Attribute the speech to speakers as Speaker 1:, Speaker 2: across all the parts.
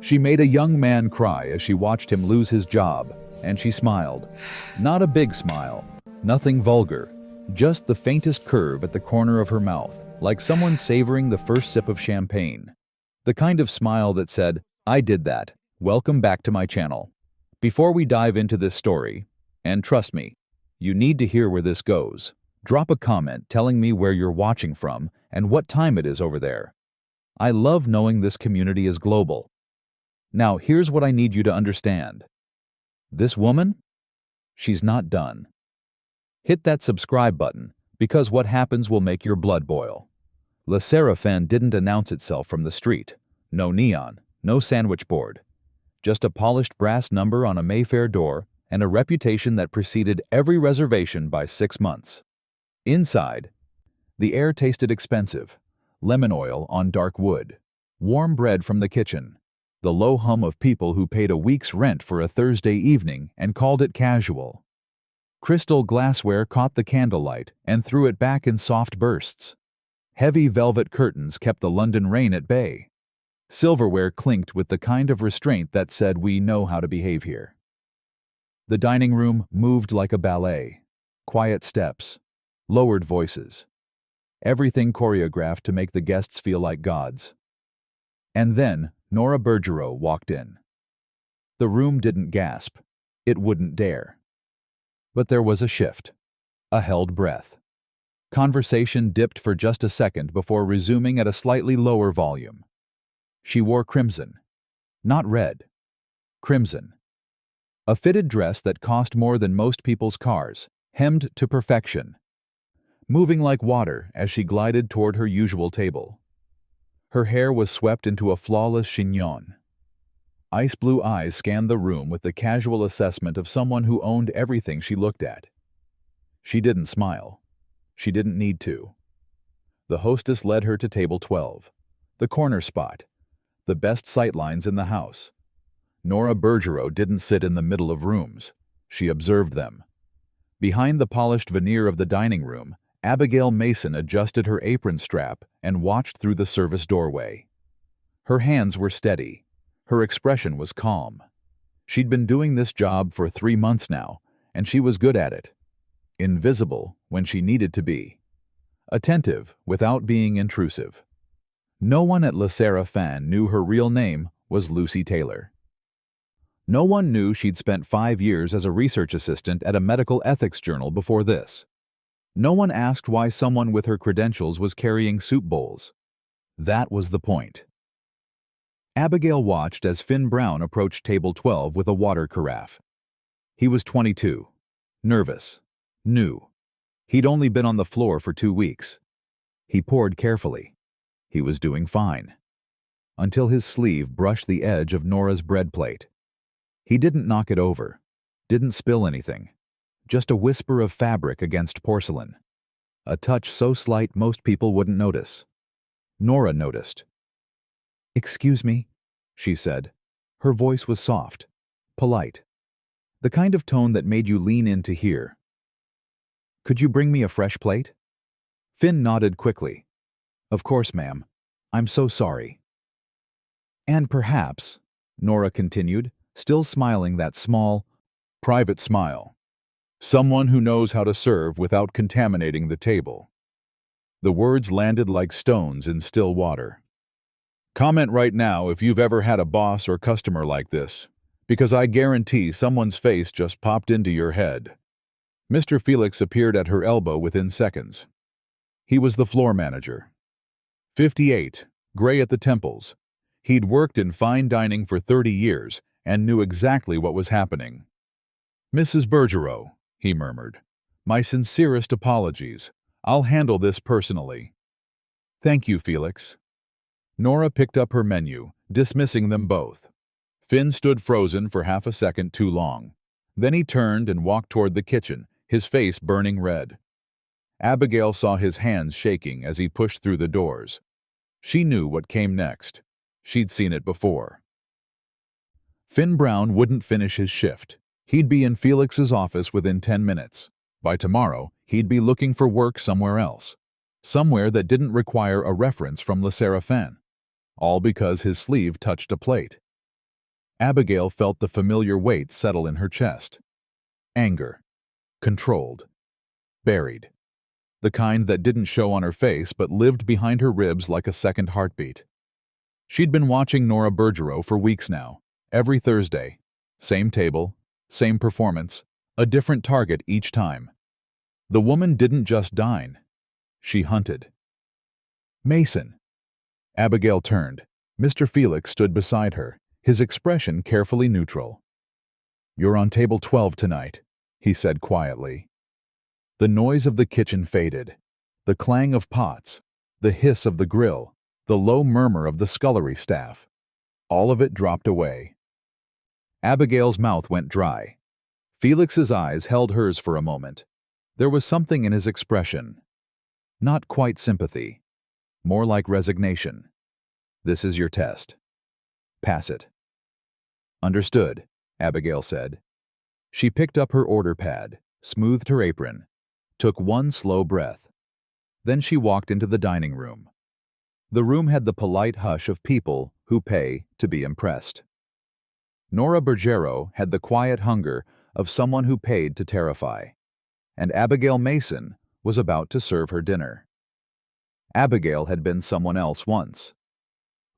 Speaker 1: She made a young man cry as she watched him lose his job, and she smiled. Not a big smile, nothing vulgar, just the faintest curve at the corner of her mouth, like someone savoring the first sip of champagne. The kind of smile that said, "I did that. Welcome back to my channel." Before we dive into this story, and trust me, you need to hear where this goes, drop a comment telling me where you're watching from and what time it is over there. I love knowing this community is global. Now, here's what I need you to understand. This woman? She's not done. Hit that subscribe button, because what happens will make your blood boil. Le Séraphin didn't announce itself from the street. No neon, no sandwich board. Just a polished brass number on a Mayfair door and a reputation that preceded every reservation by 6 months. Inside, the air tasted expensive. Lemon oil on dark wood. Warm bread from the kitchen. The low hum of people who paid a week's rent for a Thursday evening and called it casual. Crystal glassware caught the candlelight and threw it back in soft bursts. Heavy velvet curtains kept the London rain at bay. Silverware clinked with the kind of restraint that said, "We know how to behave here." The dining room moved like a ballet. Quiet steps. Lowered voices. Everything choreographed to make the guests feel like gods. And then Nora Bergerot walked in. The room didn't gasp. It wouldn't dare. But there was a shift. A held breath. Conversation dipped for just a second before resuming at a slightly lower volume. She wore crimson. Not red. Crimson. A fitted dress that cost more than most people's cars, hemmed to perfection. Moving like water as she glided toward her usual table. Her hair was swept into a flawless chignon. Ice blue eyes scanned the room with the casual assessment of someone who owned everything she looked at. She didn't smile. She didn't need to. The hostess led her to table 12, the corner spot, the best sightlines in the house. Nora Bergerot didn't sit in the middle of rooms. She observed them. Behind the polished veneer of the dining room, Abigail Mason adjusted her apron strap and watched through the service doorway. Her hands were steady. Her expression was calm. She'd been doing this job for 3 months now, and she was good at it. Invisible when she needed to be. Attentive without being intrusive. No one at Le Séraphin knew her real name was Lucy Taylor. No one knew she'd spent 5 years as a research assistant at a medical ethics journal before this. No one asked why someone with her credentials was carrying soup bowls. That was the point. Abigail watched as Finn Brown approached table 12 with a water carafe. He was 22. Nervous. New. He'd only been on the floor for 2 weeks. He poured carefully. He was doing fine. Until his sleeve brushed the edge of Nora's bread plate. He didn't knock it over. Didn't spill anything. Just a whisper of fabric against porcelain. A touch so slight most people wouldn't notice. Nora noticed. "Excuse me," she said. Her voice was soft, polite. The kind of tone that made you lean in to hear. "Could you bring me a fresh plate?" Finn nodded quickly. "Of course, ma'am. I'm so sorry." "And perhaps," Nora continued, still smiling that small, private smile. "Someone who knows how to serve without contaminating the table." The words landed like stones in still water. Comment right now if you've ever had a boss or customer like this, because I guarantee someone's face just popped into your head. Mr. Felix appeared at her elbow within seconds. He was the floor manager. 58, gray at the temples. He'd worked in fine dining for 30 years and knew exactly what was happening. "Mrs. Bergerot," he murmured, "my sincerest apologies. I'll handle this personally." "Thank you, Felix." Nora picked up her menu, dismissing them both. Finn stood frozen for half a second too long. Then he turned and walked toward the kitchen, his face burning red. Abigail saw his hands shaking as he pushed through the doors. She knew what came next. She'd seen it before. Finn Brown wouldn't finish his shift. He'd be in Felix's office within 10 minutes. By tomorrow, he'd be looking for work somewhere else. Somewhere that didn't require a reference from Le Séraphin. All because his sleeve touched a plate. Abigail felt the familiar weight settle in her chest. Anger. Controlled. Buried. The kind that didn't show on her face but lived behind her ribs like a second heartbeat. She'd been watching Nora Bergero for weeks now, every Thursday. Same table, same performance, a different target each time. The woman didn't just dine. She hunted. Mason. Abigail turned. Mr. Felix stood beside her, his expression carefully neutral. "You're on table 12 tonight," he said quietly. The noise of the kitchen faded. The clang of pots, the hiss of the grill, the low murmur of the scullery staff. All of it dropped away. Abigail's mouth went dry. Felix's eyes held hers for a moment. There was something in his expression. Not quite sympathy. More like resignation. "This is your test. Pass it." "Understood," Abigail said. She picked up her order pad, smoothed her apron, took one slow breath. Then she walked into the dining room. The room had the polite hush of people who pay to be impressed. Nora Bergero had the quiet hunger of someone who paid to terrify. And Abigail Mason was about to serve her dinner. Abigail had been someone else once.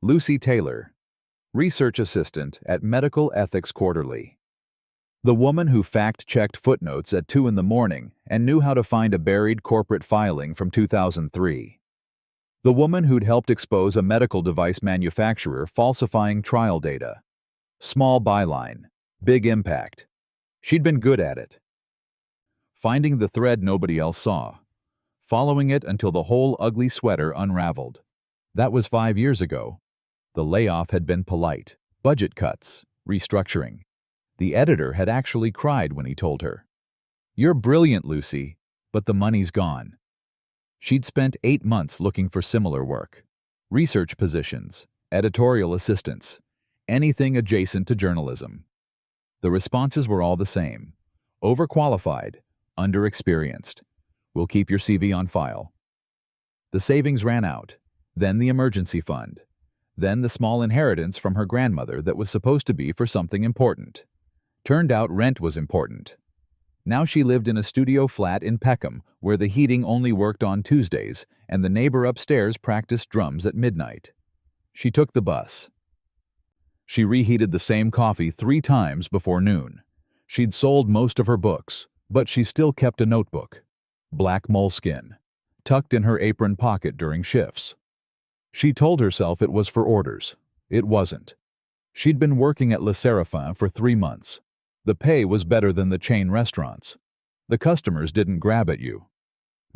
Speaker 1: Lucy Taylor, research assistant at Medical Ethics Quarterly. The woman who fact-checked footnotes at 2 in the morning and knew how to find a buried corporate filing from 2003. The woman who'd helped expose a medical device manufacturer falsifying trial data. Small byline, big impact. She'd been good at it. Finding the thread nobody else saw. Following it until the whole ugly sweater unraveled. That was 5 years ago. The layoff had been polite. Budget cuts, restructuring. The editor had actually cried when he told her, "You're brilliant, Lucy, but the money's gone." She'd spent 8 months looking for similar work. Research positions, editorial assistants, anything adjacent to journalism. The responses were all the same. Overqualified, underexperienced. We'll keep your CV on file. The savings ran out, then the emergency fund, then the small inheritance from her grandmother that was supposed to be for something important. Turned out rent was important. Now she lived in a studio flat in Peckham where the heating only worked on Tuesdays and the neighbor upstairs practiced drums at midnight. She took the bus. She reheated the same coffee 3 times before noon. She'd sold most of her books, but she still kept a notebook. Black moleskin, tucked in her apron pocket during shifts. She told herself it was for orders. It wasn't. She'd been working at Le Séraphin for 3 months. The pay was better than the chain restaurants. The customers didn't grab at you.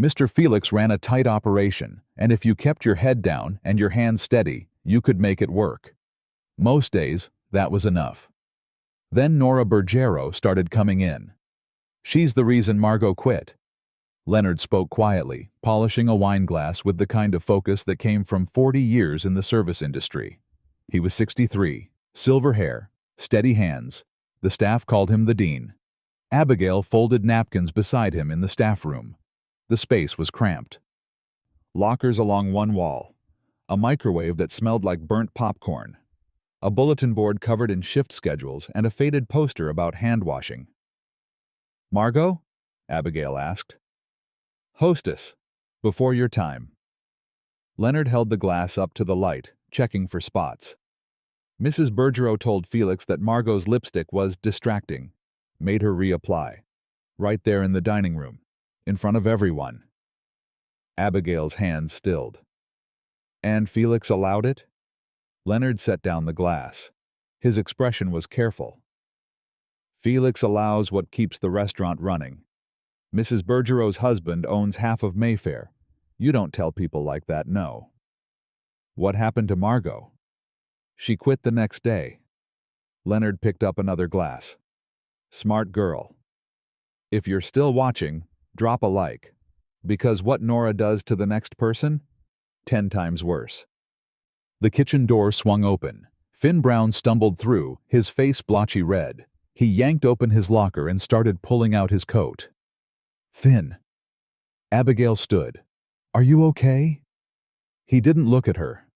Speaker 1: Mr. Felix ran a tight operation, and if you kept your head down and your hands steady, you could make it work. Most days, that was enough. Then Nora Bergero started coming in. "She's the reason Margot quit." Leonard spoke quietly, polishing a wine glass with the kind of focus that came from 40 years in the service industry. He was 63, silver hair, steady hands. The staff called him the dean. Abigail folded napkins beside him in the staff room. The space was cramped. Lockers along one wall. A microwave that smelled like burnt popcorn. A bulletin board covered in shift schedules and a faded poster about hand washing. "Margot?" Abigail asked. "Hostess. Before your time." Leonard held the glass up to the light, checking for spots. Mrs. Bergero told Felix that Margot's lipstick was distracting, made her reapply. Right there in the dining room, in front of everyone. Abigail's hands stilled. "And Felix allowed it?" Leonard set down the glass. His expression was careful. "Felix allows what keeps the restaurant running. Mrs. Bergero's husband owns half of Mayfair. You don't tell people like that, no." "What happened to Margot?" "She quit the next day." Leonard picked up another glass. "Smart girl. If you're still watching, drop a like. Because what Nora does to the next person? 10 times worse." The kitchen door swung open. Finn Brown stumbled through, his face blotchy red. He yanked open his locker and started pulling out his coat. "Finn." Abigail stood. "Are you okay?" He didn't look at her.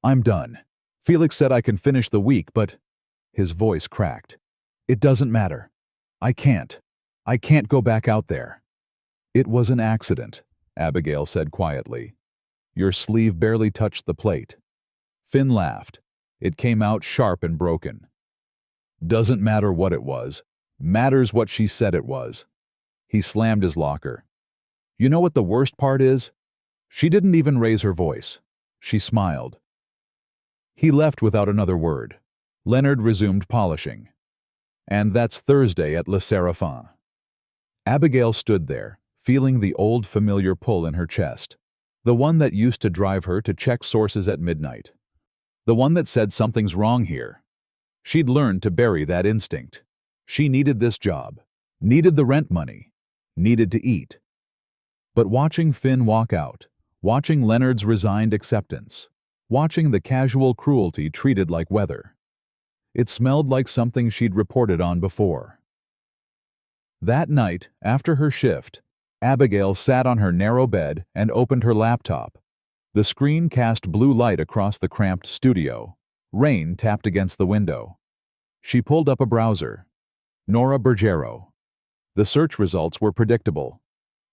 Speaker 1: "I'm done. Felix said I can finish the week, but..." His voice cracked. "It doesn't matter. I can't. I can't go back out there." "It was an accident," Abigail said quietly. "Your sleeve barely touched the plate." Finn laughed. It came out sharp and broken. "Doesn't matter what it was. Matters what she said it was." He slammed his locker. "You know what the worst part is? She didn't even raise her voice. She smiled." He left without another word. Leonard resumed polishing. "And that's Thursday at Le Séraphin." Abigail stood there, feeling the old familiar pull in her chest. The one that used to drive her to check sources at midnight. The one that said something's wrong here. She'd learned to bury that instinct. She needed this job, needed the rent money, needed to eat. But watching Finn walk out, watching Leonard's resigned acceptance, watching the casual cruelty treated like weather, it smelled like something she'd reported on before. That night, after her shift, Abigail sat on her narrow bed and opened her laptop. The screen cast blue light across the cramped studio. Rain tapped against the window. She pulled up a browser. Nora Bergero. The search results were predictable.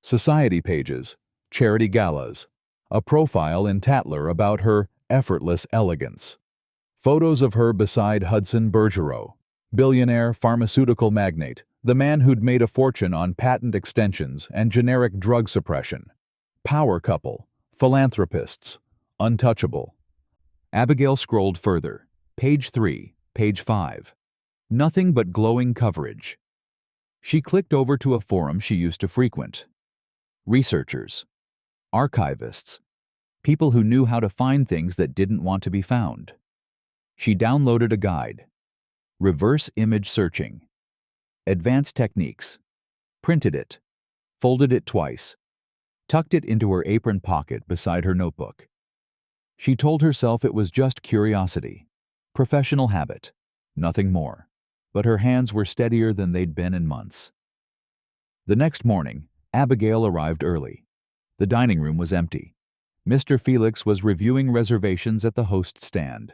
Speaker 1: Society pages, charity galas, a profile in Tatler about her effortless elegance. Photos of her beside Hudson Bergeron, billionaire pharmaceutical magnate, the man who'd made a fortune on patent extensions and generic drug suppression. Power couple, philanthropists, untouchable. Abigail scrolled further. Page 3, page 5. Nothing but glowing coverage. She clicked over to a forum she used to frequent. Researchers, archivists, people who knew how to find things that didn't want to be found. She downloaded a guide. Reverse image searching. Advanced techniques. Printed it. Folded it twice. Tucked it into her apron pocket beside her notebook. She told herself it was just curiosity. Professional habit. Nothing more. But her hands were steadier than they'd been in months. The next morning, Abigail arrived early. The dining room was empty. Mr. Felix was reviewing reservations at the host stand.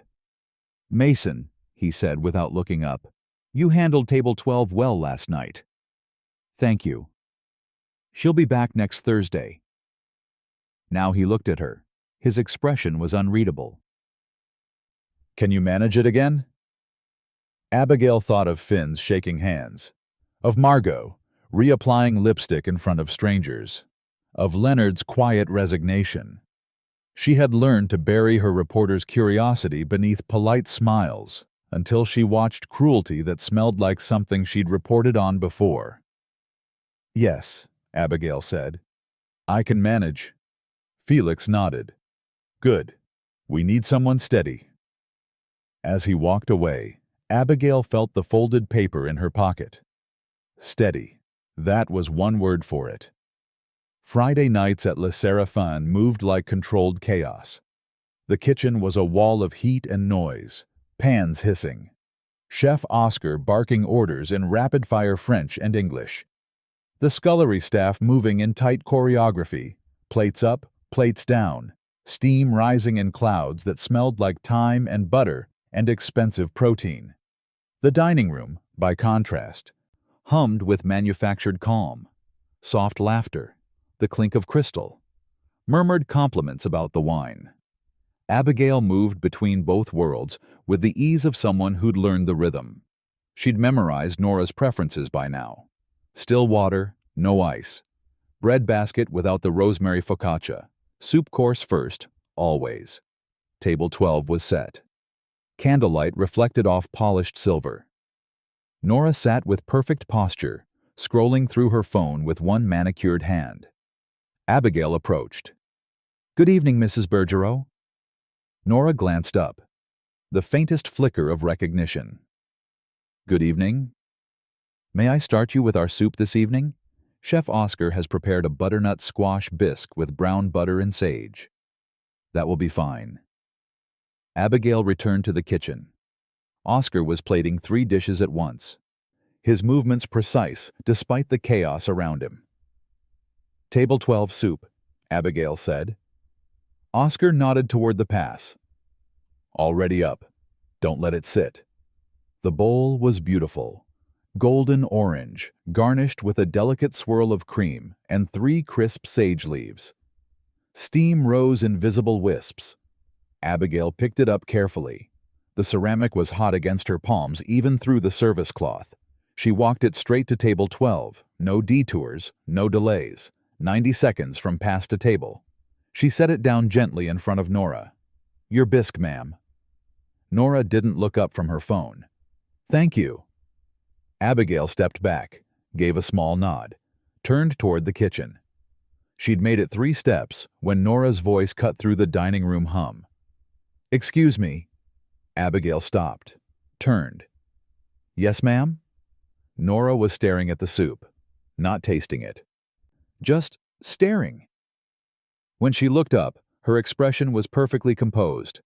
Speaker 1: "Mason," he said without looking up, "you handled table 12 well last night." "Thank you." "She'll be back next Thursday." Now he looked at her. His expression was unreadable. "Can you manage it again?" Abigail thought of Finn's shaking hands, of Margot reapplying lipstick in front of strangers, of Leonard's quiet resignation. She had learned to bury her reporter's curiosity beneath polite smiles until she watched cruelty that smelled like something she'd reported on before. "Yes," Abigail said. "I can manage." Felix nodded. "Good. We need someone steady." As he walked away, Abigail felt the folded paper in her pocket. Steady. That was one word for it. Friday nights at Le Séraphin moved like controlled chaos. The kitchen was a wall of heat and noise, pans hissing. Chef Oscar barking orders in rapid-fire French and English. The scullery staff moving in tight choreography, plates up, plates down, steam rising in clouds that smelled like thyme and butter and expensive protein. The dining room, by contrast, hummed with manufactured calm, soft laughter, the clink of crystal, murmured compliments about the wine. Abigail moved between both worlds with the ease of someone who'd learned the rhythm. She'd memorized Nora's preferences by now. Still water, no ice. Bread basket without the rosemary focaccia. Soup course first, always. Table 12 was set. Candlelight reflected off polished silver. Nora sat with perfect posture, scrolling through her phone with one manicured hand. Abigail approached. "Good evening, Mrs. Bergeron." Nora glanced up. The faintest flicker of recognition. "Good evening. May I start you with our soup this evening? Chef Oscar has prepared a butternut squash bisque with brown butter and sage." "That will be fine." Abigail returned to the kitchen. Oscar was plating 3 dishes at once. His movements precise despite the chaos around him. "Table 12 soup," Abigail said. Oscar nodded toward the pass. "Already up. Don't let it sit." The bowl was beautiful. Golden orange, garnished with a delicate swirl of cream and 3 crisp sage leaves. Steam rose in visible wisps. Abigail picked it up carefully. The ceramic was hot against her palms even through the service cloth. She walked it straight to table 12. No detours, no delays. 90 seconds from pass to table. She set it down gently in front of Nora. "Your bisque, ma'am." Nora didn't look up from her phone. "Thank you." Abigail stepped back, gave a small nod, turned toward the kitchen. She'd made it 3 steps when Nora's voice cut through the dining room hum. "Excuse me." Abigail stopped, turned. "Yes, ma'am?" Nora was staring at the soup, not tasting it. Just staring. When she looked up, her expression was perfectly composed,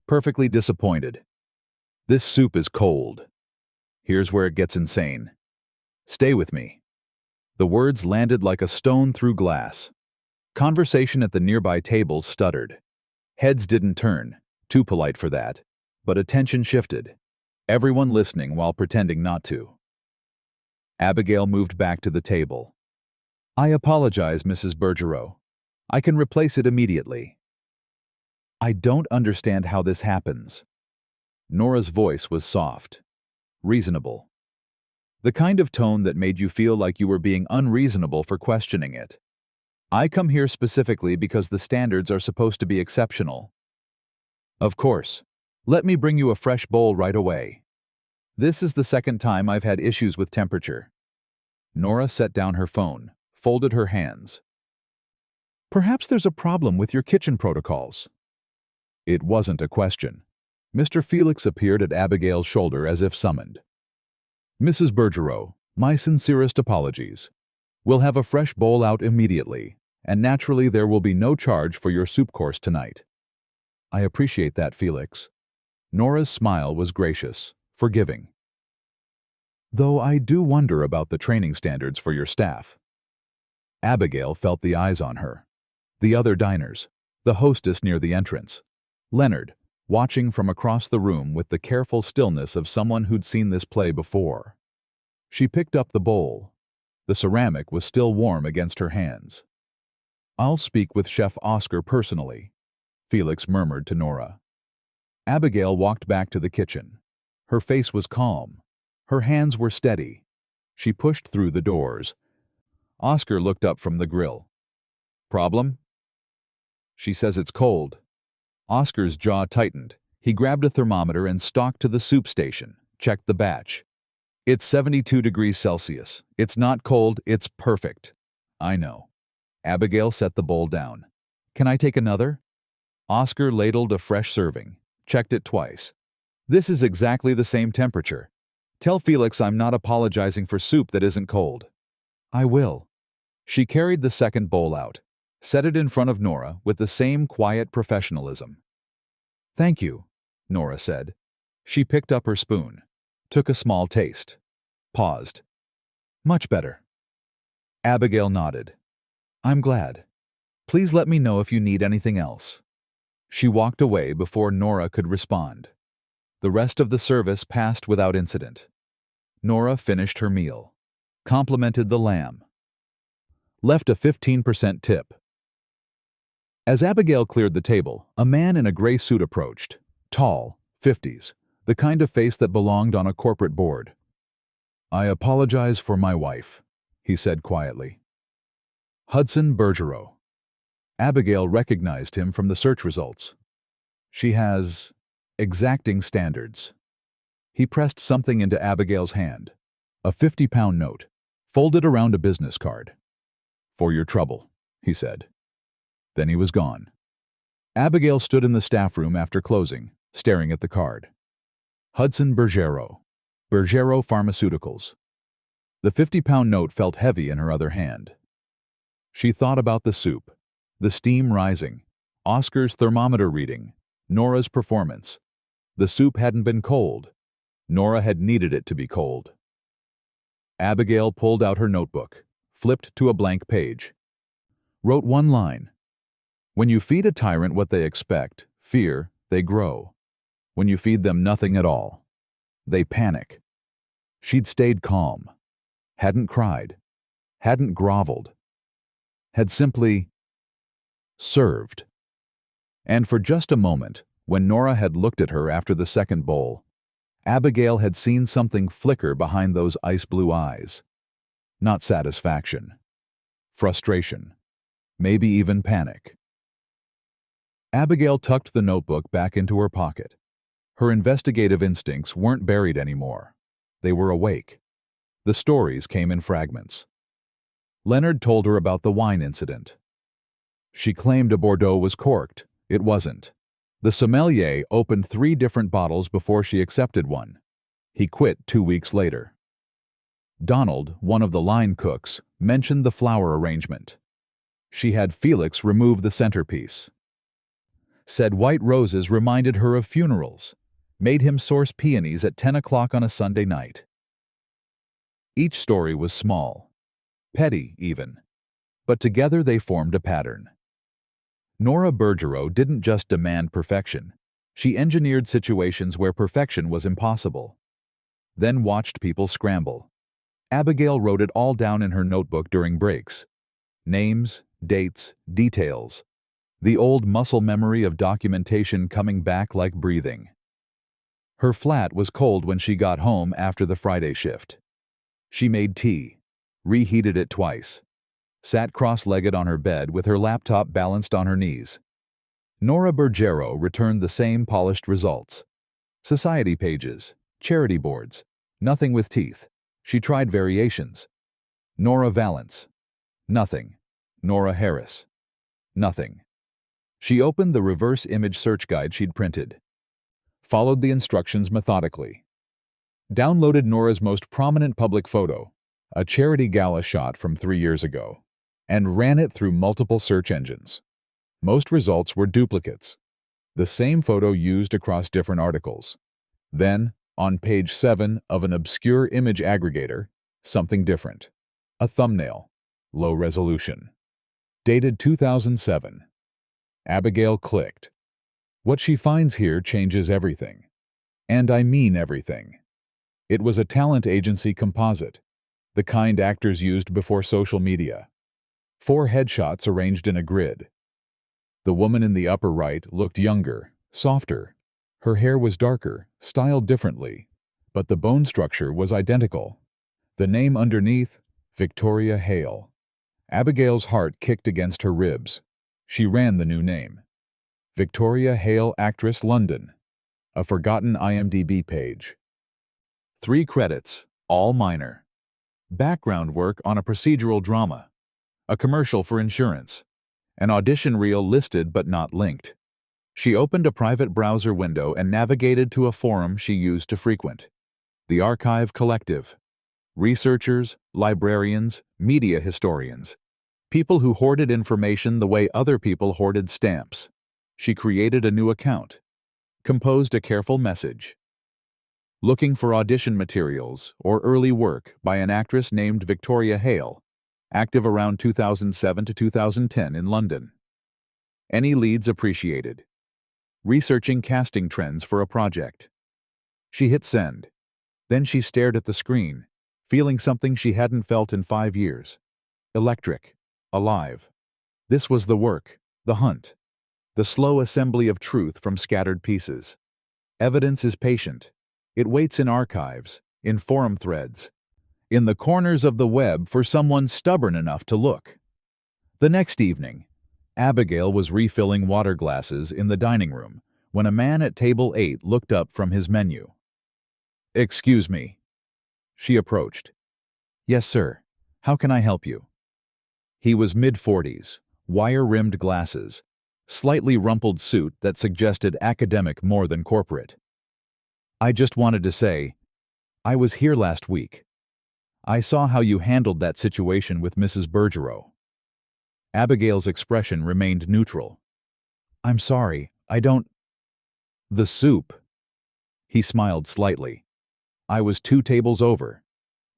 Speaker 1: perfectly disappointed. "This soup is cold. Here's where it gets insane. Stay with me." The words landed like a stone through glass. Conversation at the nearby tables stuttered. Heads didn't turn, too polite for that, but attention shifted, everyone listening while pretending not to. Abigail moved back to the table. "I apologize, Mrs. Bergerot. I can replace it immediately." "I don't understand how this happens." Nora's voice was soft, reasonable. The kind of tone that made you feel like you were being unreasonable for questioning it. "I come here specifically because the standards are supposed to be exceptional." "Of course. Let me bring you a fresh bowl right away. This is the second time I've had issues with temperature." Nora set down her phone, folded her hands. "Perhaps there's a problem with your kitchen protocols." It wasn't a question. Mr. Felix appeared at Abigail's shoulder as if summoned. "Mrs. Bergerot, my sincerest apologies. We'll have a fresh bowl out immediately, and naturally there will be no charge for your soup course tonight." "I appreciate that, Felix." Nora's smile was gracious, forgiving. "Though I do wonder about the training standards for your staff." Abigail felt the eyes on her. The other diners, the hostess near the entrance, Leonard, watching from across the room with the careful stillness of someone who'd seen this play before. She picked up the bowl. The ceramic was still warm against her hands. "I'll speak with Chef Oscar personally," Felix murmured to Nora. Abigail walked back to the kitchen. Her face was calm. Her hands were steady. She pushed through the doors. Oscar looked up from the grill. "Problem?" "She says it's cold." Oscar's jaw tightened. He grabbed a thermometer and stalked to the soup station, checked the batch. "It's 72 degrees Celsius. It's not cold, it's perfect." "I know." Abigail set the bowl down. "Can I take another?" Oscar ladled a fresh serving, checked it twice. "This is exactly the same temperature. Tell Felix I'm not apologizing for soup that isn't cold." "I will." She carried the second bowl out, set it in front of Nora with the same quiet professionalism. "Thank you," Nora said. She picked up her spoon, took a small taste, paused. "Much better." Abigail nodded. "I'm glad. Please let me know if you need anything else." She walked away before Nora could respond. The rest of the service passed without incident. Nora finished her meal, complimented the lamb, left a 15% tip. As Abigail cleared the table, a man in a gray suit approached, tall, 50s, the kind of face that belonged on a corporate board. "I apologize for my wife," he said quietly. "Hudson Bergerot." Abigail recognized him from the search results. "She has exacting standards." He pressed something into Abigail's hand, a 50-pound note, folded around a business card. "For your trouble," he said. Then he was gone. Abigail stood in the staff room after closing, staring at the card. Hudson Bergerot, Bergerot Pharmaceuticals. The 50-pound note felt heavy in her other hand. She thought about the soup, the steam rising, Oscar's thermometer reading, Nora's performance. The soup hadn't been cold. Nora had needed it to be cold. Abigail pulled out her notebook, flipped to a blank page. Wrote one line. "When you feed a tyrant what they expect, fear, they grow. When you feed them nothing at all, They panic. She'd stayed calm, hadn't cried, hadn't groveled, had simply served. And for just a moment, when Nora had looked at her after the second bowl, Abigail had seen something flicker behind those ice-blue eyes. Not satisfaction, frustration, maybe even panic. Abigail tucked the notebook back into her pocket. Her investigative instincts weren't buried anymore. They were awake. The stories came in fragments. Leonard told her about the wine incident. She claimed a Bordeaux was corked. It wasn't. The sommelier opened 3 different bottles before she accepted one. He quit 2 weeks later. Donald, one of the line cooks, mentioned the flower arrangement. She had Felix remove the centerpiece. Said white roses reminded her of funerals. Made him source peonies at 10 o'clock on a Sunday night. Each story was small, petty even, but together they formed a pattern. Nora Bergerac didn't just demand perfection. She engineered situations where perfection was impossible. Then watched people scramble. Abigail wrote it all down in her notebook during breaks. Names, dates, details. The old muscle memory of documentation coming back like breathing. Her flat was cold when she got home after the Friday shift. She made tea, reheated it twice, sat cross-legged on her bed with her laptop balanced on her knees. Nora Bergerac returned the same polished results. Society pages, charity boards, nothing with teeth. She tried variations. Nora Valance. Nothing. Nora Harris. Nothing. She opened the reverse image search guide she'd printed. Followed the instructions methodically. Downloaded Nora's most prominent public photo, a charity gala shot from 3 years ago, and ran it through multiple search engines. Most results were duplicates. The same photo used across different articles. Then, on page 7 of an obscure image aggregator, something different. A thumbnail. Low resolution. Dated 2007. Abigail clicked. What she finds here changes everything. And I mean everything. It was a talent agency composite, the kind actors used before social media. 4 headshots arranged in a grid. The woman in the upper right looked younger, softer. Her hair was darker, styled differently, but the bone structure was identical. The name underneath, Victoria Hale. Abigail's heart kicked against her ribs. She ran the new name. Victoria Hale Actress London. A forgotten IMDb page. 3 credits, all minor. Background work on a procedural drama. A commercial for insurance. An audition reel listed but not linked. She opened a private browser window and navigated to a forum she used to frequent. The Archive Collective. Researchers, librarians, media historians. People who hoarded information the way other people hoarded stamps. She created a new account. Composed a careful message. Looking for audition materials or early work by an actress named Victoria Hale, active around 2007 to 2010 in London. Any leads appreciated. Researching casting trends for a project. She hit send. Then she stared at the screen, feeling something she hadn't felt in 5 years. Electric. Alive. This was the work, the hunt. The slow assembly of truth from scattered pieces. Evidence is patient. It waits in archives, in forum threads, in the corners of the web for someone stubborn enough to look. The next evening, Abigail was refilling water glasses in the dining room when a man at table 8 looked up from his menu. "Excuse me." She approached. "Yes, sir. How can I help you?" He was mid-40s, wire-rimmed glasses, slightly rumpled suit that suggested academic more than corporate. "I just wanted to say, I was here last week. I saw how you handled that situation with Mrs. Bergerac." Abigail's expression remained neutral. "I'm sorry, I don't—" "The soup." He smiled slightly. "I was 2 tables over.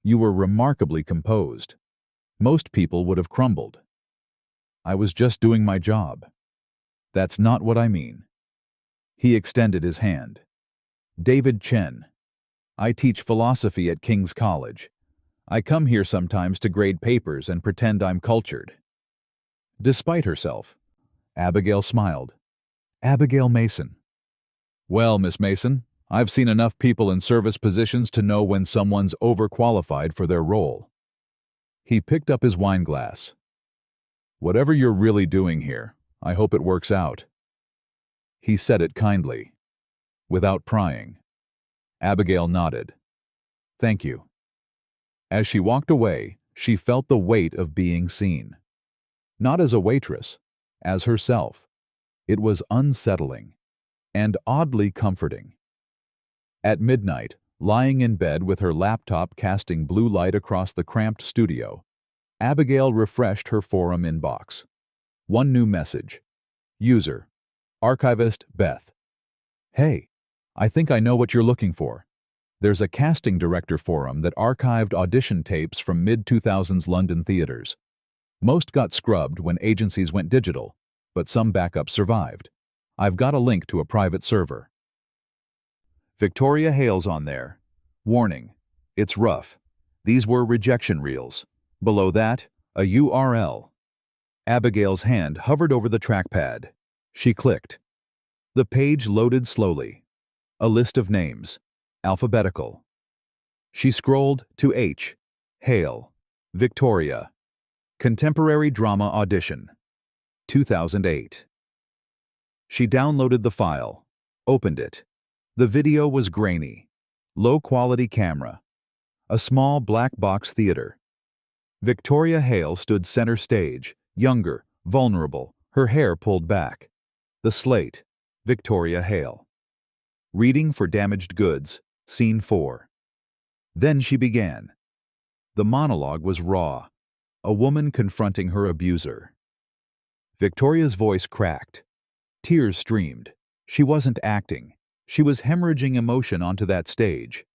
Speaker 1: You were remarkably composed. Most people would have crumbled. I was just doing my job." "That's not what I mean." He extended his hand. "David Chen." I teach philosophy at King's College. I come here sometimes to grade papers and pretend I'm cultured." Despite herself, Abigail smiled. Abigail Mason. "Well, Miss Mason, I've seen enough people in service positions to know when someone's overqualified for their role." He picked up his wine glass. "Whatever you're really doing here, I hope it works out." He said it kindly, without prying. Abigail nodded. "Thank you." As she walked away, she felt the weight of being seen. Not as a waitress, as herself. It was unsettling and oddly comforting. At midnight, lying in bed with her laptop casting blue light across the cramped studio, Abigail refreshed her forum inbox. One new message. User. Archivist Beth. "Hey, I think I know what you're looking for. There's a casting director forum that archived audition tapes from mid-2000s London theaters. Most got scrubbed when agencies went digital, but some backups survived. I've got a link to a private server. Victoria Hale's on there. Warning, it's rough. These were rejection reels. Below that, a URL. Abigail's hand hovered over the trackpad. She clicked. The page loaded slowly. A list of names, alphabetical. She scrolled to H. Hale. Victoria. Contemporary Drama Audition. 2008. She downloaded the file, opened it. The video was grainy. Low-quality camera. A small black box theater. Victoria Hale stood center stage, younger, vulnerable, her hair pulled back. The slate, Victoria Hale. Reading for Damaged Goods, Scene 4. Then she began. The monologue was raw. A woman confronting her abuser. Victoria's voice cracked. Tears streamed. She wasn't acting. She was hemorrhaging emotion onto that stage.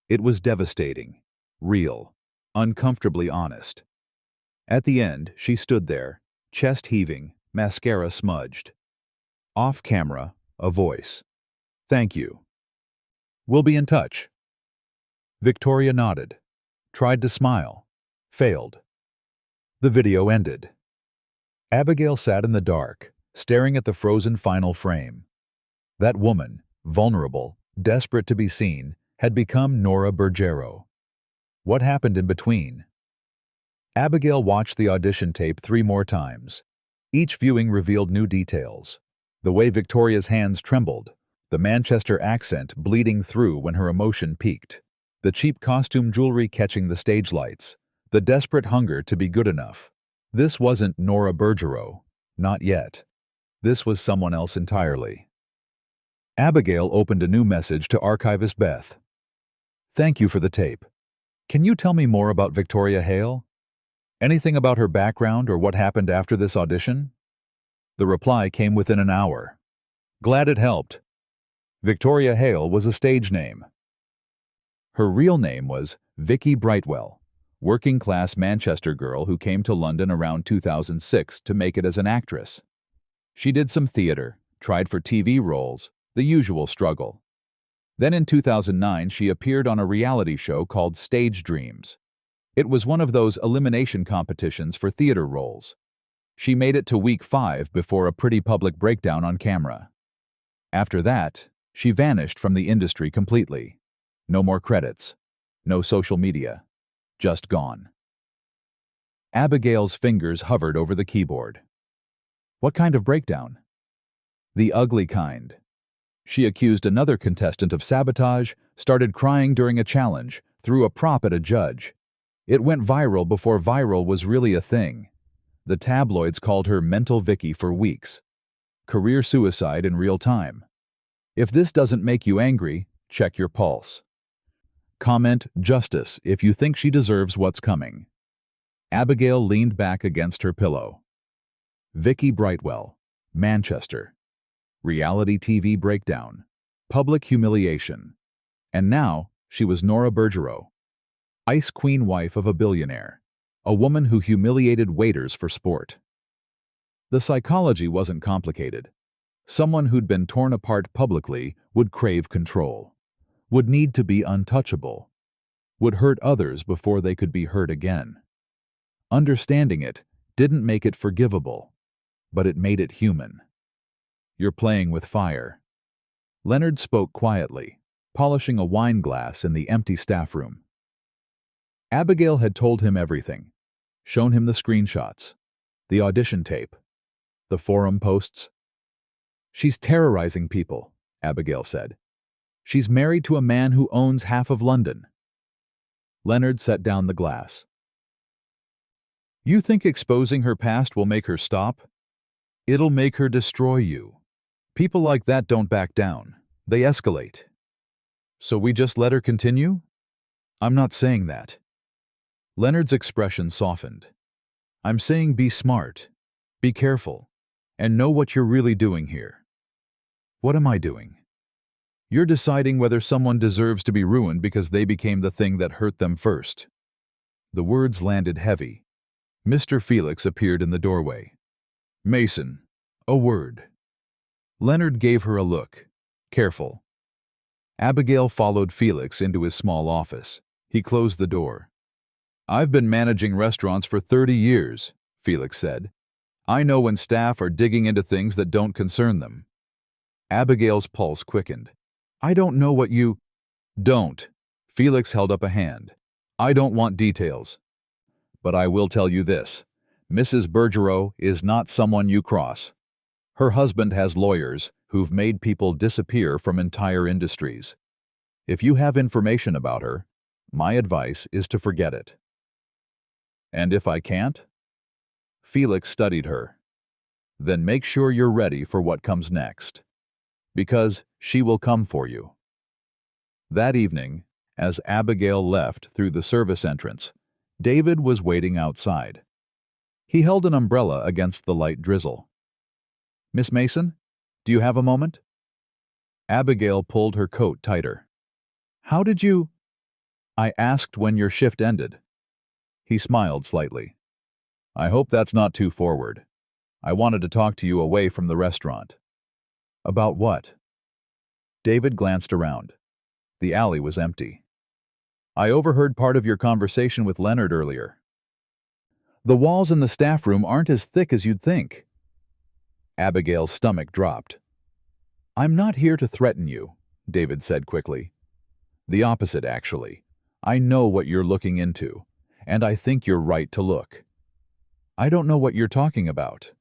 Speaker 1: It was devastating, real, uncomfortably honest. At the end, she stood there, chest heaving, mascara smudged. Off camera, a voice. "Thank you. We'll be in touch." Victoria nodded, tried to smile, failed. The video ended. Abigail sat in the dark, staring at the frozen final frame. That woman, vulnerable, desperate to be seen, had become Nora Bergero. What happened in between? Abigail watched the audition tape 3 more times. Each viewing revealed new details. The way Victoria's hands trembled, the Manchester accent bleeding through when her emotion peaked, the cheap costume jewelry catching the stage lights, the desperate hunger to be good enough. This wasn't Nora Bergero. Not yet. This was someone else entirely. Abigail opened a new message to archivist Beth. "Thank you for the tape. Can you tell me more about Victoria Hale? Anything about her background or what happened after this audition?" The reply came within an hour. "Glad it helped." Victoria Hale was a stage name. Her real name was Vicky Brightwell, working-class Manchester girl who came to London around 2006 to make it as an actress. She did some theater, tried for TV roles, the usual struggle. Then in 2009 she appeared on a reality show called Stage Dreams. It was one of those elimination competitions for theater roles. She made it to week 5 before a pretty public breakdown on camera. After that, she vanished from the industry completely. No more credits. No social media. Just gone. Abigail's fingers hovered over the keyboard. What kind of breakdown? The ugly kind. She accused another contestant of sabotage, started crying during a challenge, threw a prop at a judge. It went viral before viral was really a thing. The tabloids called her Mental Vicky for weeks. Career suicide in real time. If this doesn't make you angry, check your pulse. Comment justice if you think she deserves what's coming. Abigail leaned back against her pillow. Vicky Brightwell, Manchester. Reality TV breakdown. Public humiliation. And now, she was Nora Bergero. Ice Queen wife of a billionaire. A woman who humiliated waiters for sport. The psychology wasn't complicated. Someone who'd been torn apart publicly would crave control. would need to be untouchable, would hurt others before they could be hurt again. Understanding it didn't make it forgivable, but it made it human. You're playing with fire. Leonard spoke quietly, polishing a wine glass in the empty staff room. Abigail had told him everything, shown him the screenshots, the audition tape, the forum posts. She's terrorizing people, Abigail said. She's married to a man who owns half of London. Leonard set down the glass. You think exposing her past will make her stop? It'll make her destroy you. People like that don't back down. They escalate. So we just let her continue? I'm not saying that. Leonard's expression softened. I'm saying be smart, be careful, and know what you're really doing here. What am I doing? You're deciding whether someone deserves to be ruined because they became the thing that hurt them first. The words landed heavy. Mr. Felix appeared in the doorway. Mason, a word. Leonard gave her a look, careful. Abigail followed Felix into his small office. He closed the door. I've been managing restaurants for 30 years, Felix said. I know when staff are digging into things that don't concern them. Abigail's pulse quickened. I don't know what you... Don't. Felix held up a hand. I don't want details. But I will tell you this. Mrs. Bergerot is not someone you cross. Her husband has lawyers who've made people disappear from entire industries. If you have information about her, my advice is to forget it. And if I can't? Felix studied her. Then make sure you're ready for what comes next. Because she will come for you. That evening, as Abigail left through the service entrance, David was waiting outside. He held an umbrella against the light drizzle. Miss Mason, do you have a moment? Abigail pulled her coat tighter. How did you... I asked when your shift ended. He smiled slightly. I hope that's not too forward. I wanted to talk to you away from the restaurant. About what? David glanced around. The alley was empty. I overheard part of your conversation with Leonard earlier. The walls in the staff room aren't as thick as you'd think. Abigail's stomach dropped. I'm not here to threaten you, David said quickly. The opposite, actually. I know what you're looking into, and I think you're right to look. I don't know what you're talking about.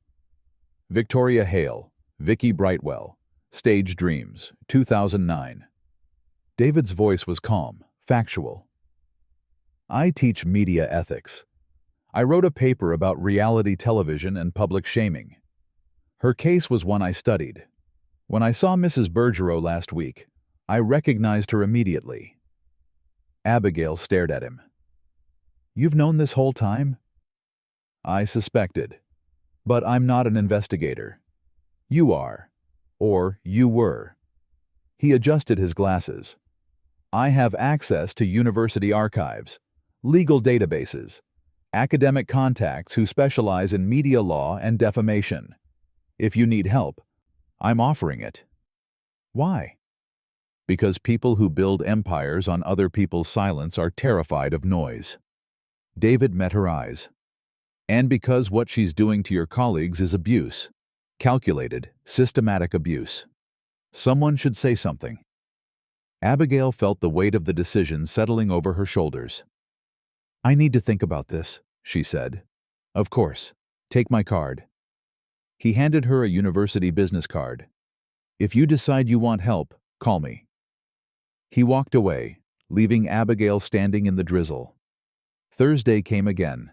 Speaker 1: Victoria Hale, Vicky Brightwell, Stage Dreams, 2009. David's voice was calm, factual. I teach media ethics. I wrote a paper about reality television and public shaming. Her case was one I studied. When I saw Mrs. Bergerot last week, I recognized her immediately. Abigail stared at him. You've known this whole time? I suspected. But I'm not an investigator. You are. Or you were. He adjusted his glasses. I have access to university archives, legal databases, academic contacts who specialize in media law and defamation. If you need help, I'm offering it. Why? Because people who build empires on other people's silence are terrified of noise. David met her eyes. And because what she's doing to your colleagues is abuse. Calculated, systematic abuse. Someone should say something. Abigail felt the weight of the decision settling over her shoulders. I need to think about this, she said. Of course. Take my card. He handed her a university business card. If you decide you want help, call me. He walked away, leaving Abigail standing in the drizzle. Thursday came again.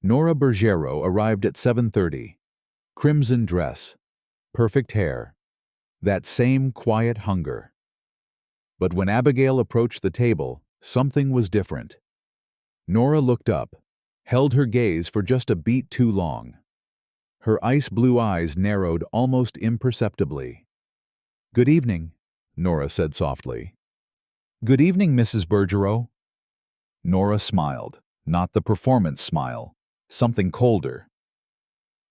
Speaker 1: Nora Bergero arrived at 7:30. Crimson dress, perfect hair, that same quiet hunger. But when Abigail approached the table, something was different. Nora looked up, held her gaze for just a beat too long. Her ice-blue eyes narrowed almost imperceptibly. Good evening, Nora said softly. Good evening, Mrs. Bergerot. Nora smiled, not the performance smile, something colder.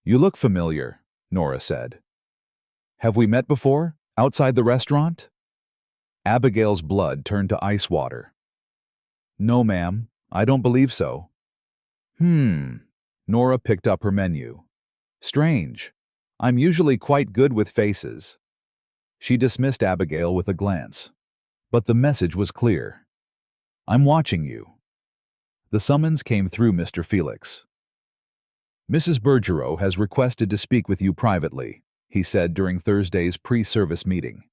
Speaker 1: You look familiar, Nora said. Have we met before, outside the restaurant? Abigail's blood turned to ice water. "No, ma'am, I don't believe so." Nora picked up her menu. "Strange. I'm usually quite good with faces." She dismissed Abigail with a glance. But the message was clear. "I'm watching you." The summons came through Mr. Felix. "Mrs. Bergerot has requested to speak with you privately," he said during Thursday's pre-service meeting.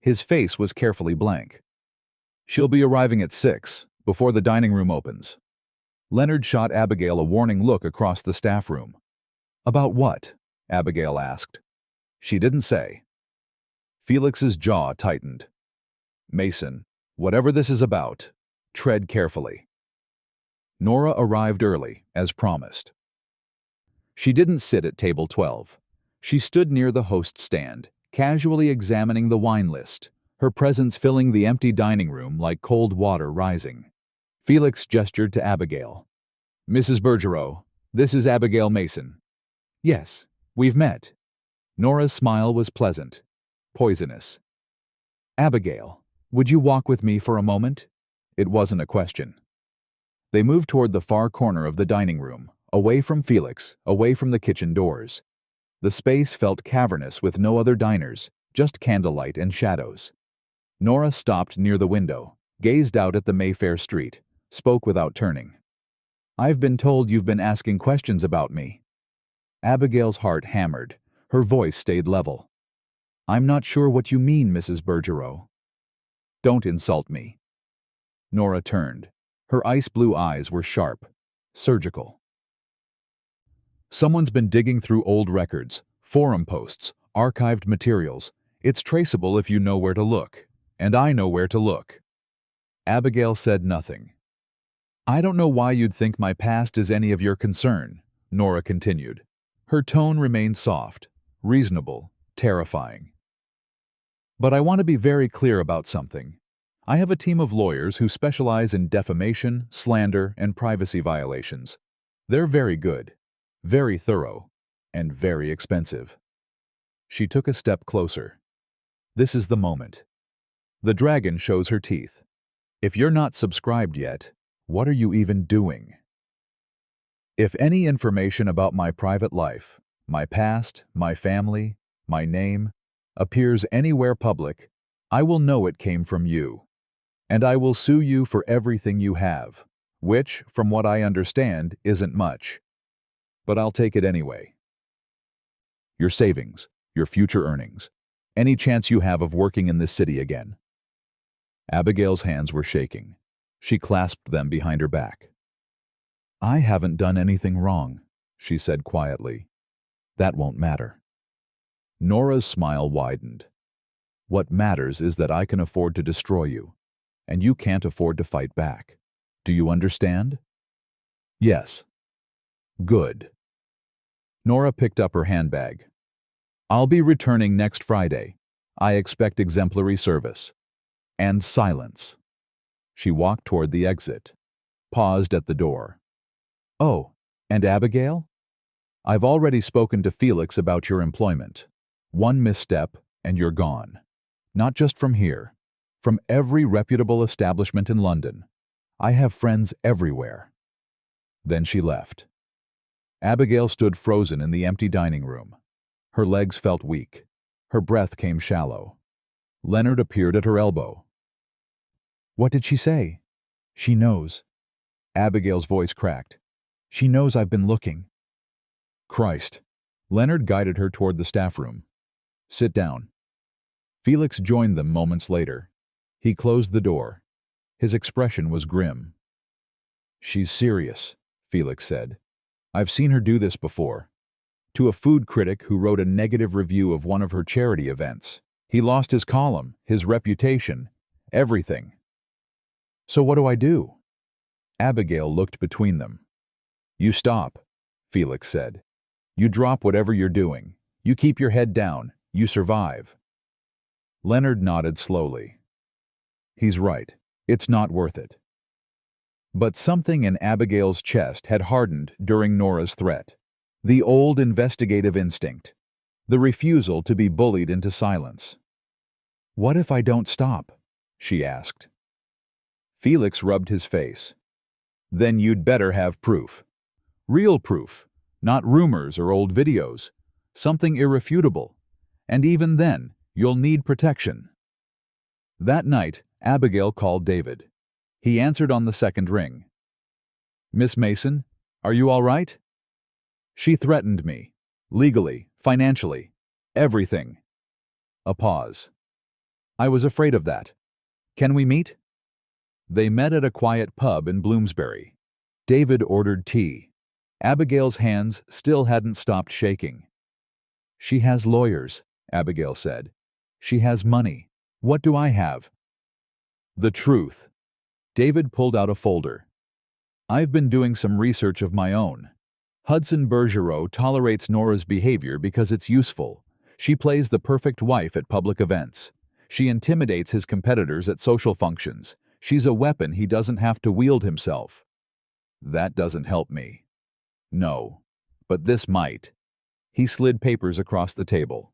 Speaker 1: His face was carefully blank. "She'll be arriving at 6, before the dining room opens." Leonard shot Abigail a warning look across the staff room. "About what?" Abigail asked. "She didn't say." Felix's jaw tightened. "Mason, whatever this is about, tread carefully." Nora arrived early, as promised. She didn't sit at table 12. She stood near the host's stand, casually examining the wine list, her presence filling the empty dining room like cold water rising. Felix gestured to Abigail. "Mrs. Bergerot, this is Abigail Mason." "Yes, we've met." Nora's smile was pleasant, poisonous. "Abigail, would you walk with me for a moment?" It wasn't a question. They moved toward the far corner of the dining room, away from Felix, away from the kitchen doors. The space felt cavernous with no other diners, just candlelight and shadows. Nora stopped near the window, gazed out at the Mayfair street, spoke without turning. "I've been told you've been asking questions about me." Abigail's heart hammered. Her voice stayed level. "I'm not sure what you mean, Mrs. Bergerot." "Don't insult me." Nora turned. Her ice-blue eyes were sharp, surgical. "Someone's been digging through old records, forum posts, archived materials. It's traceable if you know where to look. And I know where to look." Abigail said nothing. "I don't know why you'd think my past is any of your concern," Nora continued. Her tone remained soft, reasonable, terrifying. "But I want to be very clear about something. I have a team of lawyers who specialize in defamation, slander, and privacy violations. They're very good, very thorough, and very expensive." She took a step closer. This is the moment. The dragon shows her teeth. If you're not subscribed yet, what are you even doing? If any information about my private life, my past, my family, my name, appears anywhere public, I will know it came from you. And I will sue you for everything you have, which, from what I understand, isn't much. But I'll take it anyway. Your savings, your future earnings, any chance you have of working in this city again." Abigail's hands were shaking. She clasped them behind her back. "I haven't done anything wrong," she said quietly. "That won't matter." Nora's smile widened. "What matters is that I can afford to destroy you, and you can't afford to fight back. Do you understand?" "Yes." "Good." Nora picked up her handbag. "I'll be returning next Friday. I expect exemplary service. And silence." She walked toward the exit, paused at the door. "Oh, and Abigail? I've already spoken to Felix about your employment. One misstep, and you're gone. Not just from here, from every reputable establishment in London. I have friends everywhere." Then she left. Abigail stood frozen in the empty dining room. Her legs felt weak. Her breath came shallow. Leonard appeared at her elbow. "What did she say?" "She knows." Abigail's voice cracked. "She knows I've been looking." "Christ." Leonard guided her toward the staff room. "Sit down." Felix joined them moments later. He closed the door. His expression was grim. "She's serious," Felix said. "I've seen her do this before. To a food critic who wrote a negative review of one of her charity events. He lost his column, his reputation, everything." "So what do I do?" Abigail looked between them. "You stop," Felix said. "You drop whatever you're doing. You keep your head down. You survive." Leonard nodded slowly. "He's right. It's not worth it." But something in Abigail's chest had hardened during Nora's threat. The old investigative instinct. The refusal to be bullied into silence. "What if I don't stop?" she asked. Felix rubbed his face. "Then you'd better have proof. Real proof, not rumors or old videos. Something irrefutable. And even then, you'll need protection." That night, Abigail called David. He answered on the second ring. "Miss Mason, are you all right?" "She threatened me. Legally, financially, everything." A pause. "I was afraid of that. Can we meet?" They met at a quiet pub in Bloomsbury. David ordered tea. Abigail's hands still hadn't stopped shaking. "She has lawyers," Abigail said. "She has money. What do I have?" "The truth." David pulled out a folder. "I've been doing some research of my own. Hudson Bergeron tolerates Nora's behavior because it's useful. She plays the perfect wife at public events. She intimidates his competitors at social functions. She's a weapon he doesn't have to wield himself." "That doesn't help me." "No, but this might." He slid papers across the table.